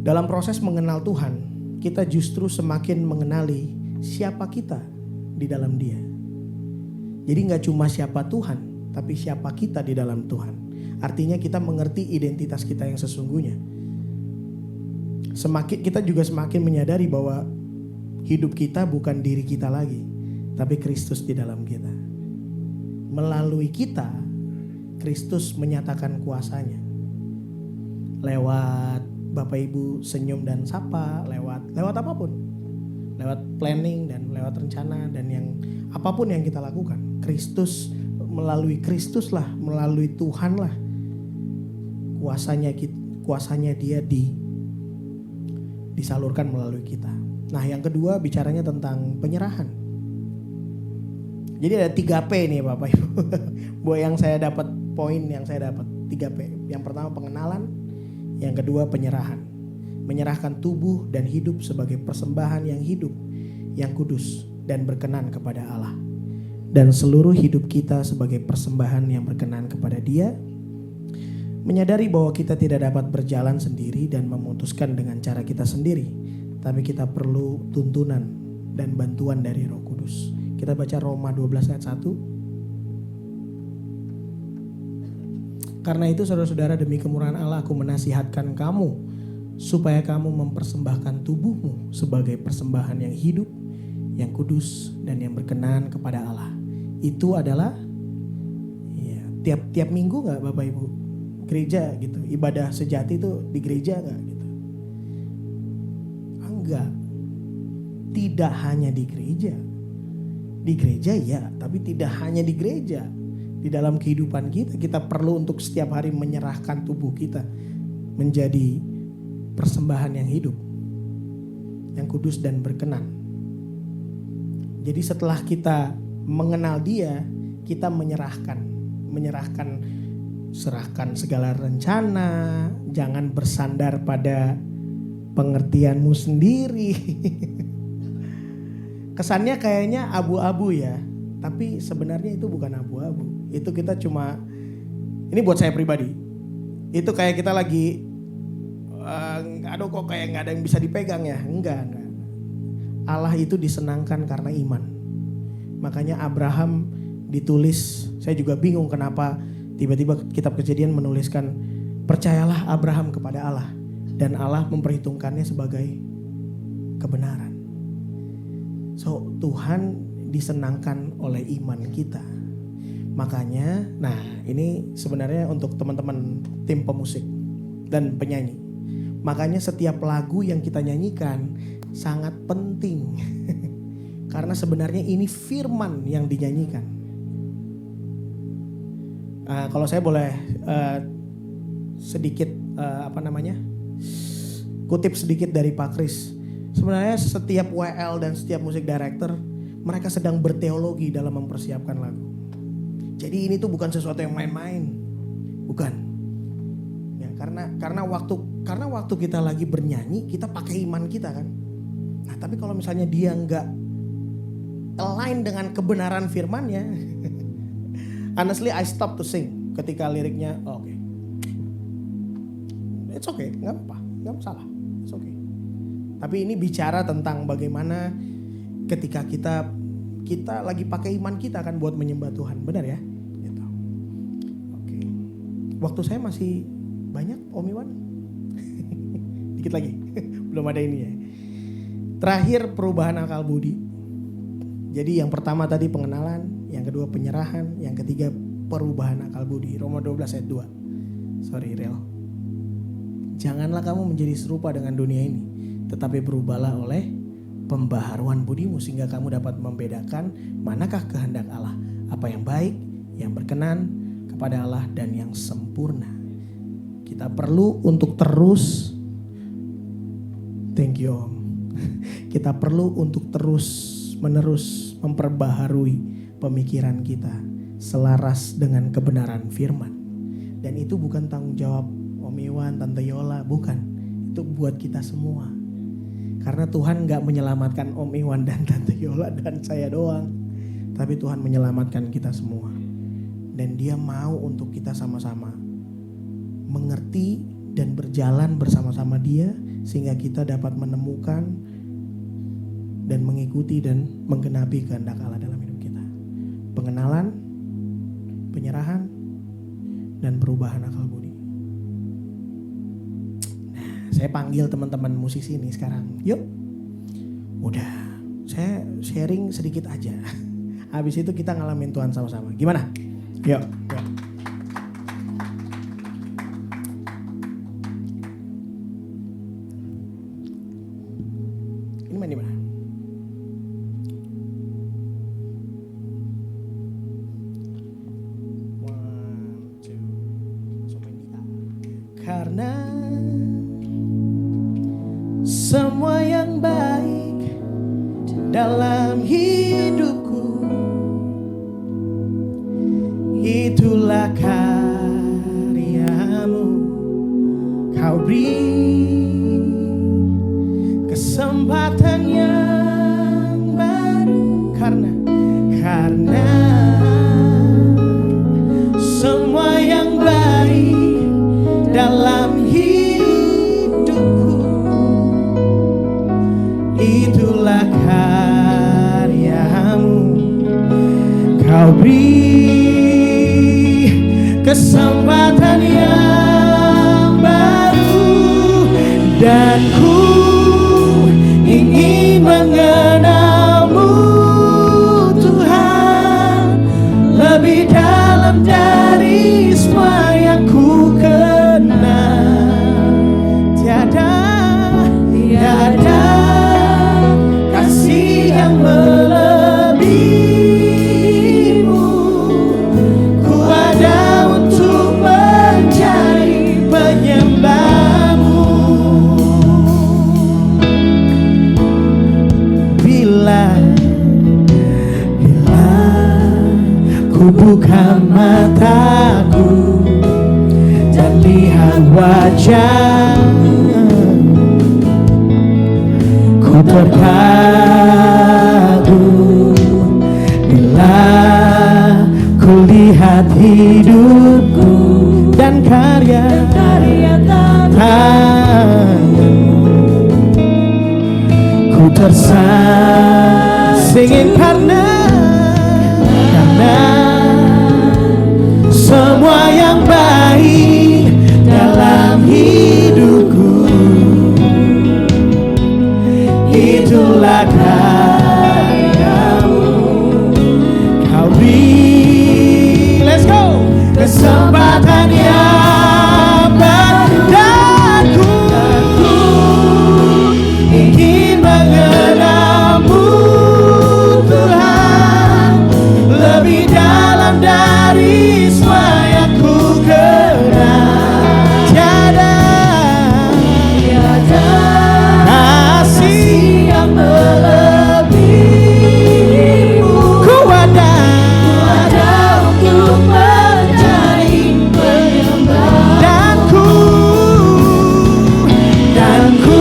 Speaker 5: Dalam proses mengenal Tuhan, kita justru semakin mengenali siapa kita di dalam Dia. Jadi gak cuma siapa Tuhan, tapi siapa kita di dalam Tuhan. Artinya kita mengerti identitas kita yang sesungguhnya. Kita juga semakin menyadari bahwa hidup kita bukan diri kita lagi, tapi Kristus di dalam kita. Melalui kita, Kristus menyatakan kuasanya. Lewat Bapak Ibu senyum dan sapa, lewat apapun. Lewat planning dan lewat rencana dan yang apapun yang kita lakukan. Kristus, melalui Tuhan lah. Kuasanya dia disalurkan melalui kita. Nah yang kedua bicaranya tentang penyerahan. Jadi ada 3P nih Bapak Ibu. Buat yang saya dapat, poin yang saya dapat 3P. Yang pertama pengenalan, yang kedua penyerahan. menyerahkan tubuh dan hidup sebagai persembahan yang hidup, yang kudus dan berkenan kepada Allah. Dan seluruh hidup kita sebagai persembahan yang berkenan kepada Dia, menyadari bahwa kita tidak dapat berjalan sendiri dan memutuskan dengan cara kita sendiri, tapi kita perlu tuntunan dan bantuan dari Roh Kudus. Kita baca Roma 12 ayat 1. Karena itu saudara-saudara, demi kemurahan Allah aku menasihatkan kamu supaya kamu mempersembahkan tubuhmu sebagai persembahan yang hidup, yang kudus dan yang berkenan kepada Allah. Itu adalah ya, tiap minggu nggak Bapak Ibu gereja gitu, ibadah sejati itu di gereja nggak gitu? Enggak, tidak hanya di gereja ya, tapi tidak hanya di gereja. Di dalam kehidupan kita perlu untuk setiap hari menyerahkan tubuh kita menjadi persembahan yang hidup, yang kudus dan berkenan. Jadi setelah kita mengenal Dia, kita serahkan segala rencana, jangan bersandar pada pengertianmu sendiri. Kesannya kayaknya abu-abu ya, tapi sebenarnya itu bukan abu-abu. Itu kita cuma, ini buat saya pribadi, itu kayak kita lagi, aduh kok kayak gak ada yang bisa dipegang ya. Enggak. Allah itu disenangkan karena iman. Makanya Abraham ditulis, saya juga bingung kenapa tiba-tiba kitab Kejadian menuliskan percayalah Abraham kepada Allah dan Allah memperhitungkannya sebagai kebenaran. So Tuhan disenangkan oleh iman kita. Makanya, nah ini sebenarnya untuk teman-teman tim pemusik dan penyanyi. Makanya setiap lagu yang kita nyanyikan sangat penting. Karena sebenarnya ini firman yang dinyanyikan. Kalau saya boleh sedikit kutip sedikit dari Pak Kris. Sebenarnya setiap WL dan setiap musik director mereka sedang berteologi dalam mempersiapkan lagu. Jadi ini tuh bukan sesuatu yang main-main, bukan. Ya, karena waktu kita lagi bernyanyi kita pakai iman kita kan. Nah tapi kalau misalnya dia nggak align dengan kebenaran firman-Nya, honestly I stop to sing ketika liriknya oke. It's okay, nggak apa-apa, nggak masalah, it's okay. Tapi ini bicara tentang bagaimana ketika kita lagi pakai iman kita kan buat menyembah Tuhan, benar ya? Gitu. Oke. Waktu saya masih banyak, Om Iwan. Dikit lagi, belum ada ini ya. Terakhir perubahan akal budi. Jadi yang pertama tadi pengenalan, yang kedua penyerahan, yang ketiga perubahan akal budi. Roma 12 ayat 2. Sorry Rel. Janganlah kamu menjadi serupa dengan dunia ini, tetapi berubahlah oleh pembaharuan budimu sehingga kamu dapat membedakan manakah kehendak Allah, apa yang baik, yang berkenan kepada Allah dan yang sempurna. Kita perlu untuk terus, thank you Om. Kita perlu untuk terus menerus memperbaharui pemikiran kita selaras dengan kebenaran firman. Dan itu bukan tanggung jawab Om Iwan, Tante Yola, bukan. Itu buat kita semua. Karena Tuhan gak menyelamatkan Om Iwan dan Tante Yola dan saya doang. Tapi Tuhan menyelamatkan kita semua. Dan Dia mau untuk kita sama-sama mengerti dan berjalan bersama-sama Dia sehingga kita dapat menemukan dan mengikuti dan menggenapi kehendak Allah dalam hidup kita. Pengenalan, penyerahan, dan perubahan akal budi. Nah, saya panggil teman-teman musisi ini sekarang. Yuk. Udah, saya sharing sedikit aja. Habis itu kita ngalamin Tuhan sama-sama. Gimana? Yuk. Ini main di mana? Karena semua yang baik dalam hidupku itulah karyamu, kau beri kesempatan yang baru, dan ku ingin mengenalmu Tuhan lebih dalam dari semua yang ku kenal. Tiada kasih yang melebihimu. Ku ada untuk mencari penyembahmu. Bila ku buka mataku dan lihat wajahmu, ku terkagum bila ku lihat hidupku dan karya tanganmu. Ku tersingin karena semua yang baik dalam hidupku, itulah karyamu. Kau beri, let's go, kesempatan yang baru, dan ku ingin mengenalmu Tuhan lebih dalam dari semua yang ku kenal. Tiada kasih yang melebihimu. Ku ada untuk mencari penyembah, dan ku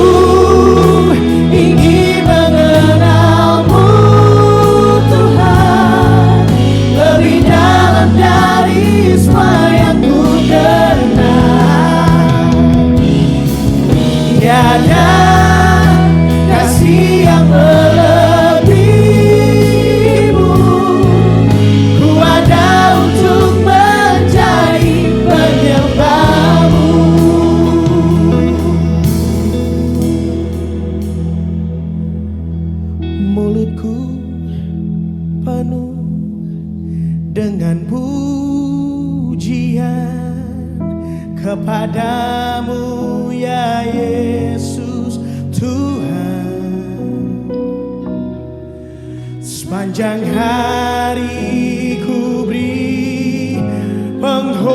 Speaker 5: ingin mengenalmu Tuhan lebih dalam dari semua yang ku kenal. Tiada kasih yang melebihimu. Ku ada untuk mencari penyembahmu. Mulutku penuh dengan pujian kepadamu ya Yesus Tuhan. Sepanjang hari ku beri penghormatan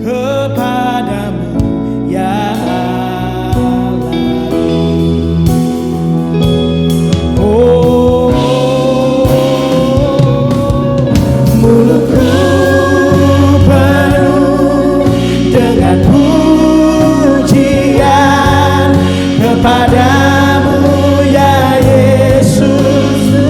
Speaker 5: kepadamu ya Allah. Oh, mulutku penuh dengan pujian kepadamu ya Yesus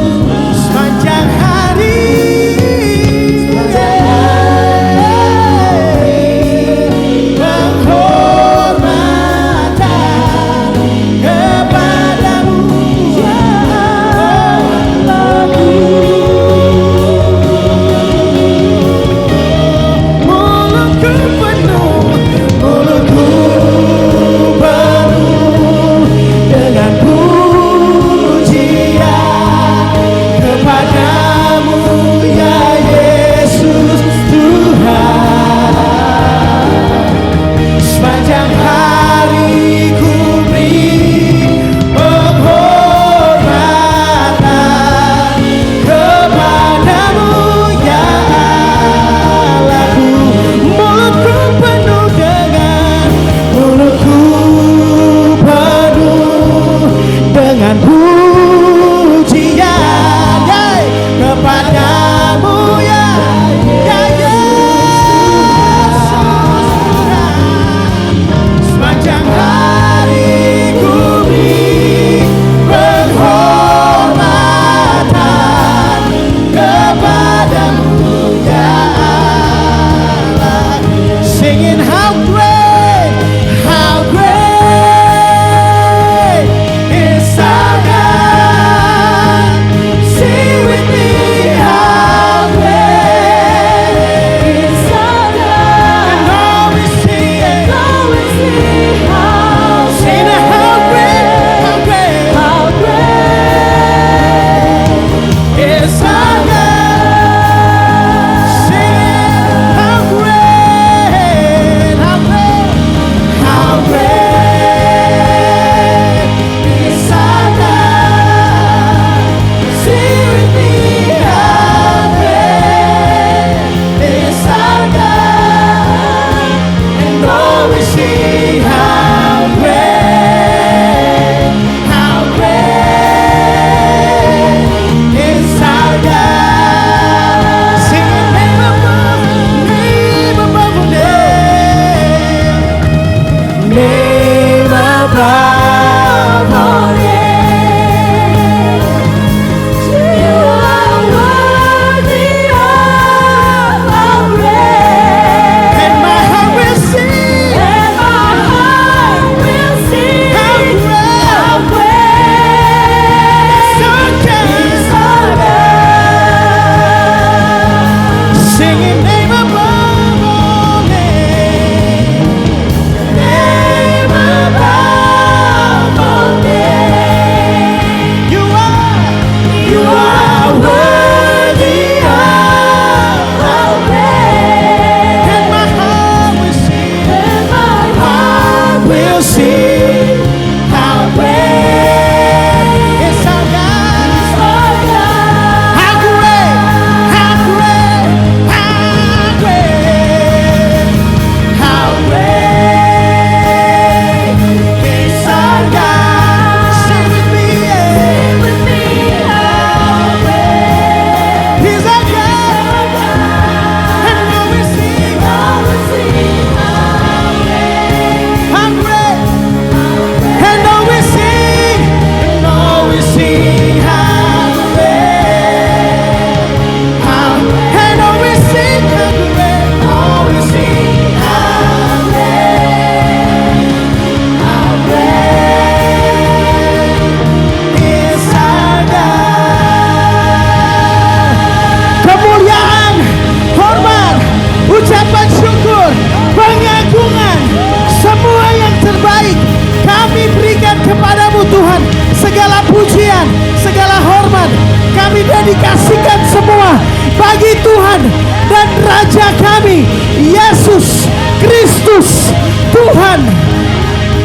Speaker 5: dikasihkan semua bagi Tuhan dan Raja kami, Yesus Kristus Tuhan.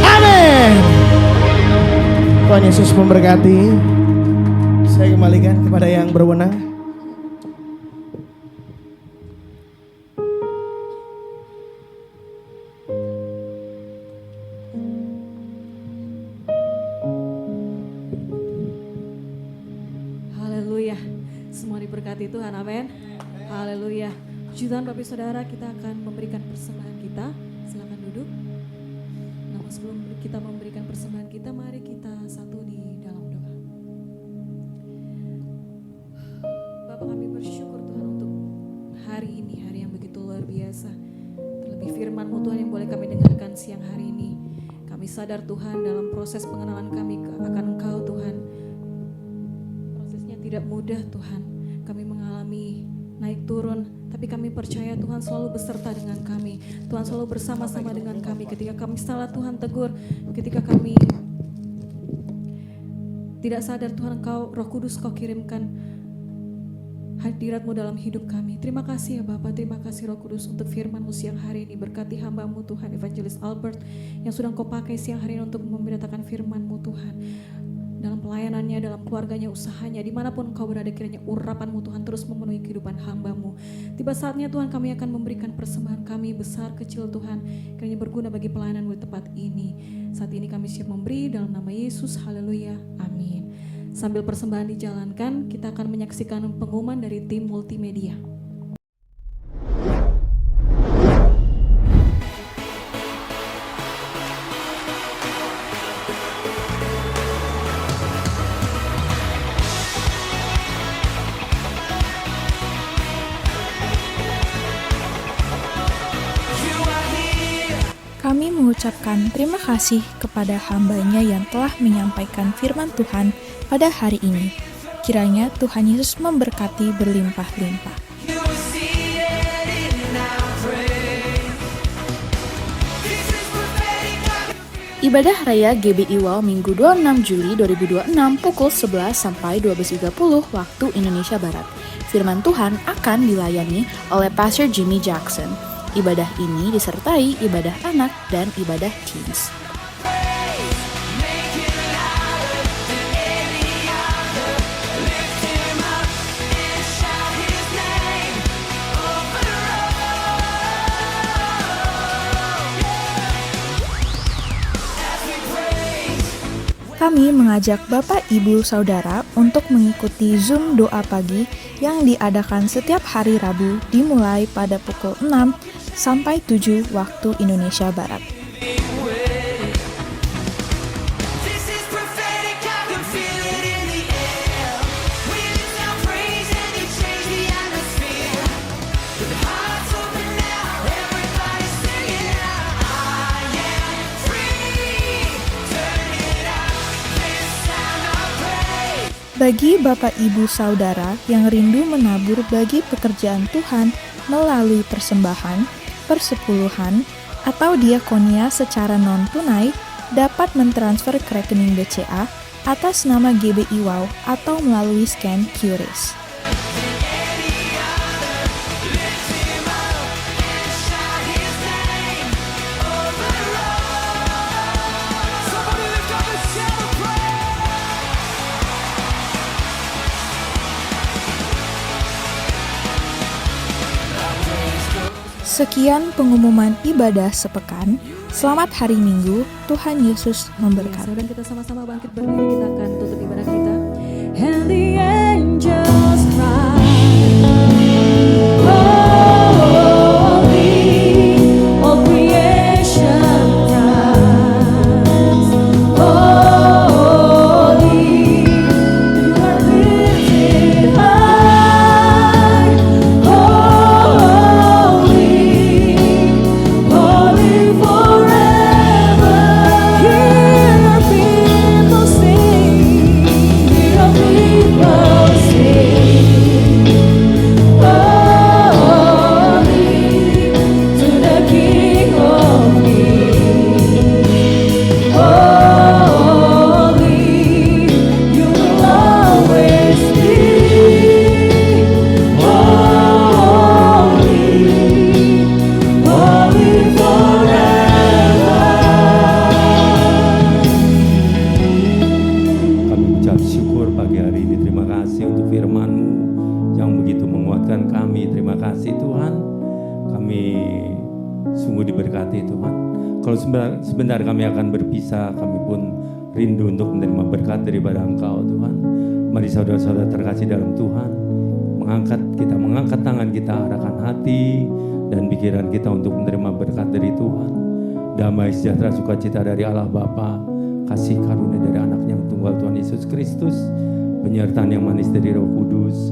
Speaker 5: Amin. Tuhan Yesus memberkati. Saya kembalikan kepada yang berwenang.
Speaker 3: Haleluya. Semua diberkati Tuhan, amin. Haleluya. Puji Tuhan Bapak Saudara, kita akan memberikan persembahan kita. Silakan duduk. Namun sebelum kita memberikan persembahan kita, mari kita satu di dalam doa. Bapak, kami bersyukur Tuhan untuk hari ini, hari yang begitu luar biasa. Terlebih firman-Mu Tuhan yang boleh kami dengarkan siang hari ini. Kami sadar Tuhan dalam proses pengenalan kami akan Engkau Tuhan. Prosesnya tidak mudah Tuhan. Kami mengalami naik turun, tapi kami percaya Tuhan selalu beserta dengan kami. Tuhan selalu bersama-sama dengan kami ketika kami salah, Tuhan tegur. Ketika kami tidak sadar Tuhan, Engkau Roh Kudus Kau kirimkan hadirat-Mu dalam hidup kami. Terima kasih ya Bapak, terima kasih Roh Kudus untuk firman-Mu siang hari ini. Berkati hamba-Mu Tuhan, Evangelis Albert yang sudah Kau pakai siang hari ini untuk memberitakan firman-Mu Tuhan. Dalam pelayanannya, dalam keluarganya, usahanya, dimanapun Engkau berada, kiranya urapan-Mu Tuhan terus memenuhi kehidupan hamba-Mu. Tiba saatnya Tuhan kami akan memberikan persembahan kami, besar kecil Tuhan, kiranya berguna bagi pelayanan-Mu di tempat ini. Saat ini kami siap memberi dalam nama Yesus, haleluya, amin. Sambil persembahan dijalankan, kita akan menyaksikan pengumuman dari tim multimedia.
Speaker 6: Kami mengucapkan terima kasih kepada hamba-Nya yang telah menyampaikan firman Tuhan pada hari ini. Kiranya Tuhan Yesus memberkati berlimpah-limpah. Ibadah Raya GBI Wow Minggu 26 Juli 2026 pukul 11 sampai 12.30 waktu Indonesia Barat. Firman Tuhan akan dilayani oleh Pastor Jimmy Jackson. Ibadah ini disertai ibadah anak dan ibadah teens. Kami mengajak Bapak, Ibu, Saudara untuk mengikuti Zoom doa pagi yang diadakan setiap hari Rabu dimulai pada pukul 6 sampai 7 waktu Indonesia Barat. Bagi Bapak Ibu Saudara yang rindu menabur bagi pekerjaan Tuhan melalui persembahan, persepuluhan, atau diakonia secara non-tunai, dapat mentransfer ke rekening BCA atas nama GBI Wow atau melalui scan QRIS. Sekian pengumuman ibadah sepekan. Selamat hari Minggu. Tuhan Yesus memberkati.
Speaker 3: Dan kita sama-sama bangkit berdiri, kita akan tutup ibadah kita. And the angels cry, holy, all creation cries, holy, you are lifted high, holy, holy forever. Hear the people sing, hear the people
Speaker 7: kami. Terima kasih Tuhan. Kami sungguh diberkati Tuhan. Kalau sebentar kami akan berpisah, kami pun rindu untuk menerima berkat daripada Engkau Tuhan. Mari saudara-saudara terkasih dalam Tuhan, kita mengangkat tangan kita, arahkan hati dan pikiran kita untuk menerima berkat dari Tuhan. Damai sejahtera sukacita dari Allah Bapa, kasih karunia dari anaknya yang tunggal Tuhan Yesus Kristus, penyertaan yang manis dari Roh Kudus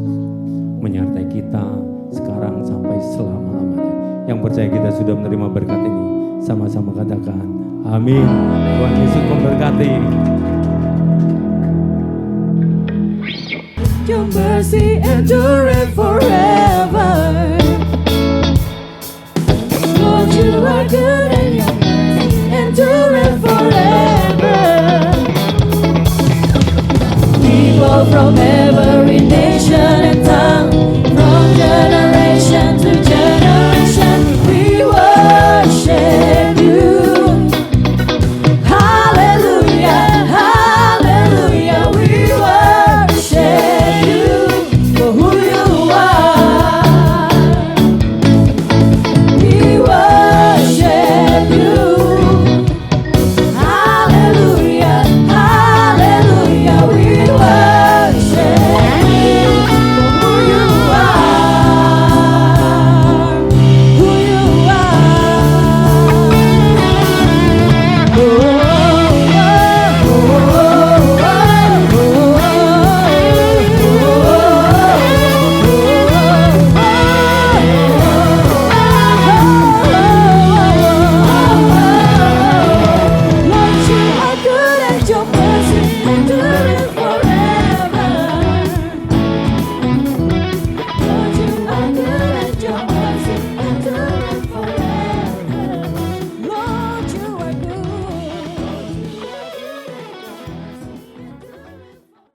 Speaker 7: menyertai kita sekarang sampai selama-lamanya. Yang percaya kita sudah menerima berkat ini, sama-sama katakan amin. Tuhan Yesus memberkati.
Speaker 3: Your mercy endureth forever. Lord, you are good and your mercy endureth forever. People from every nation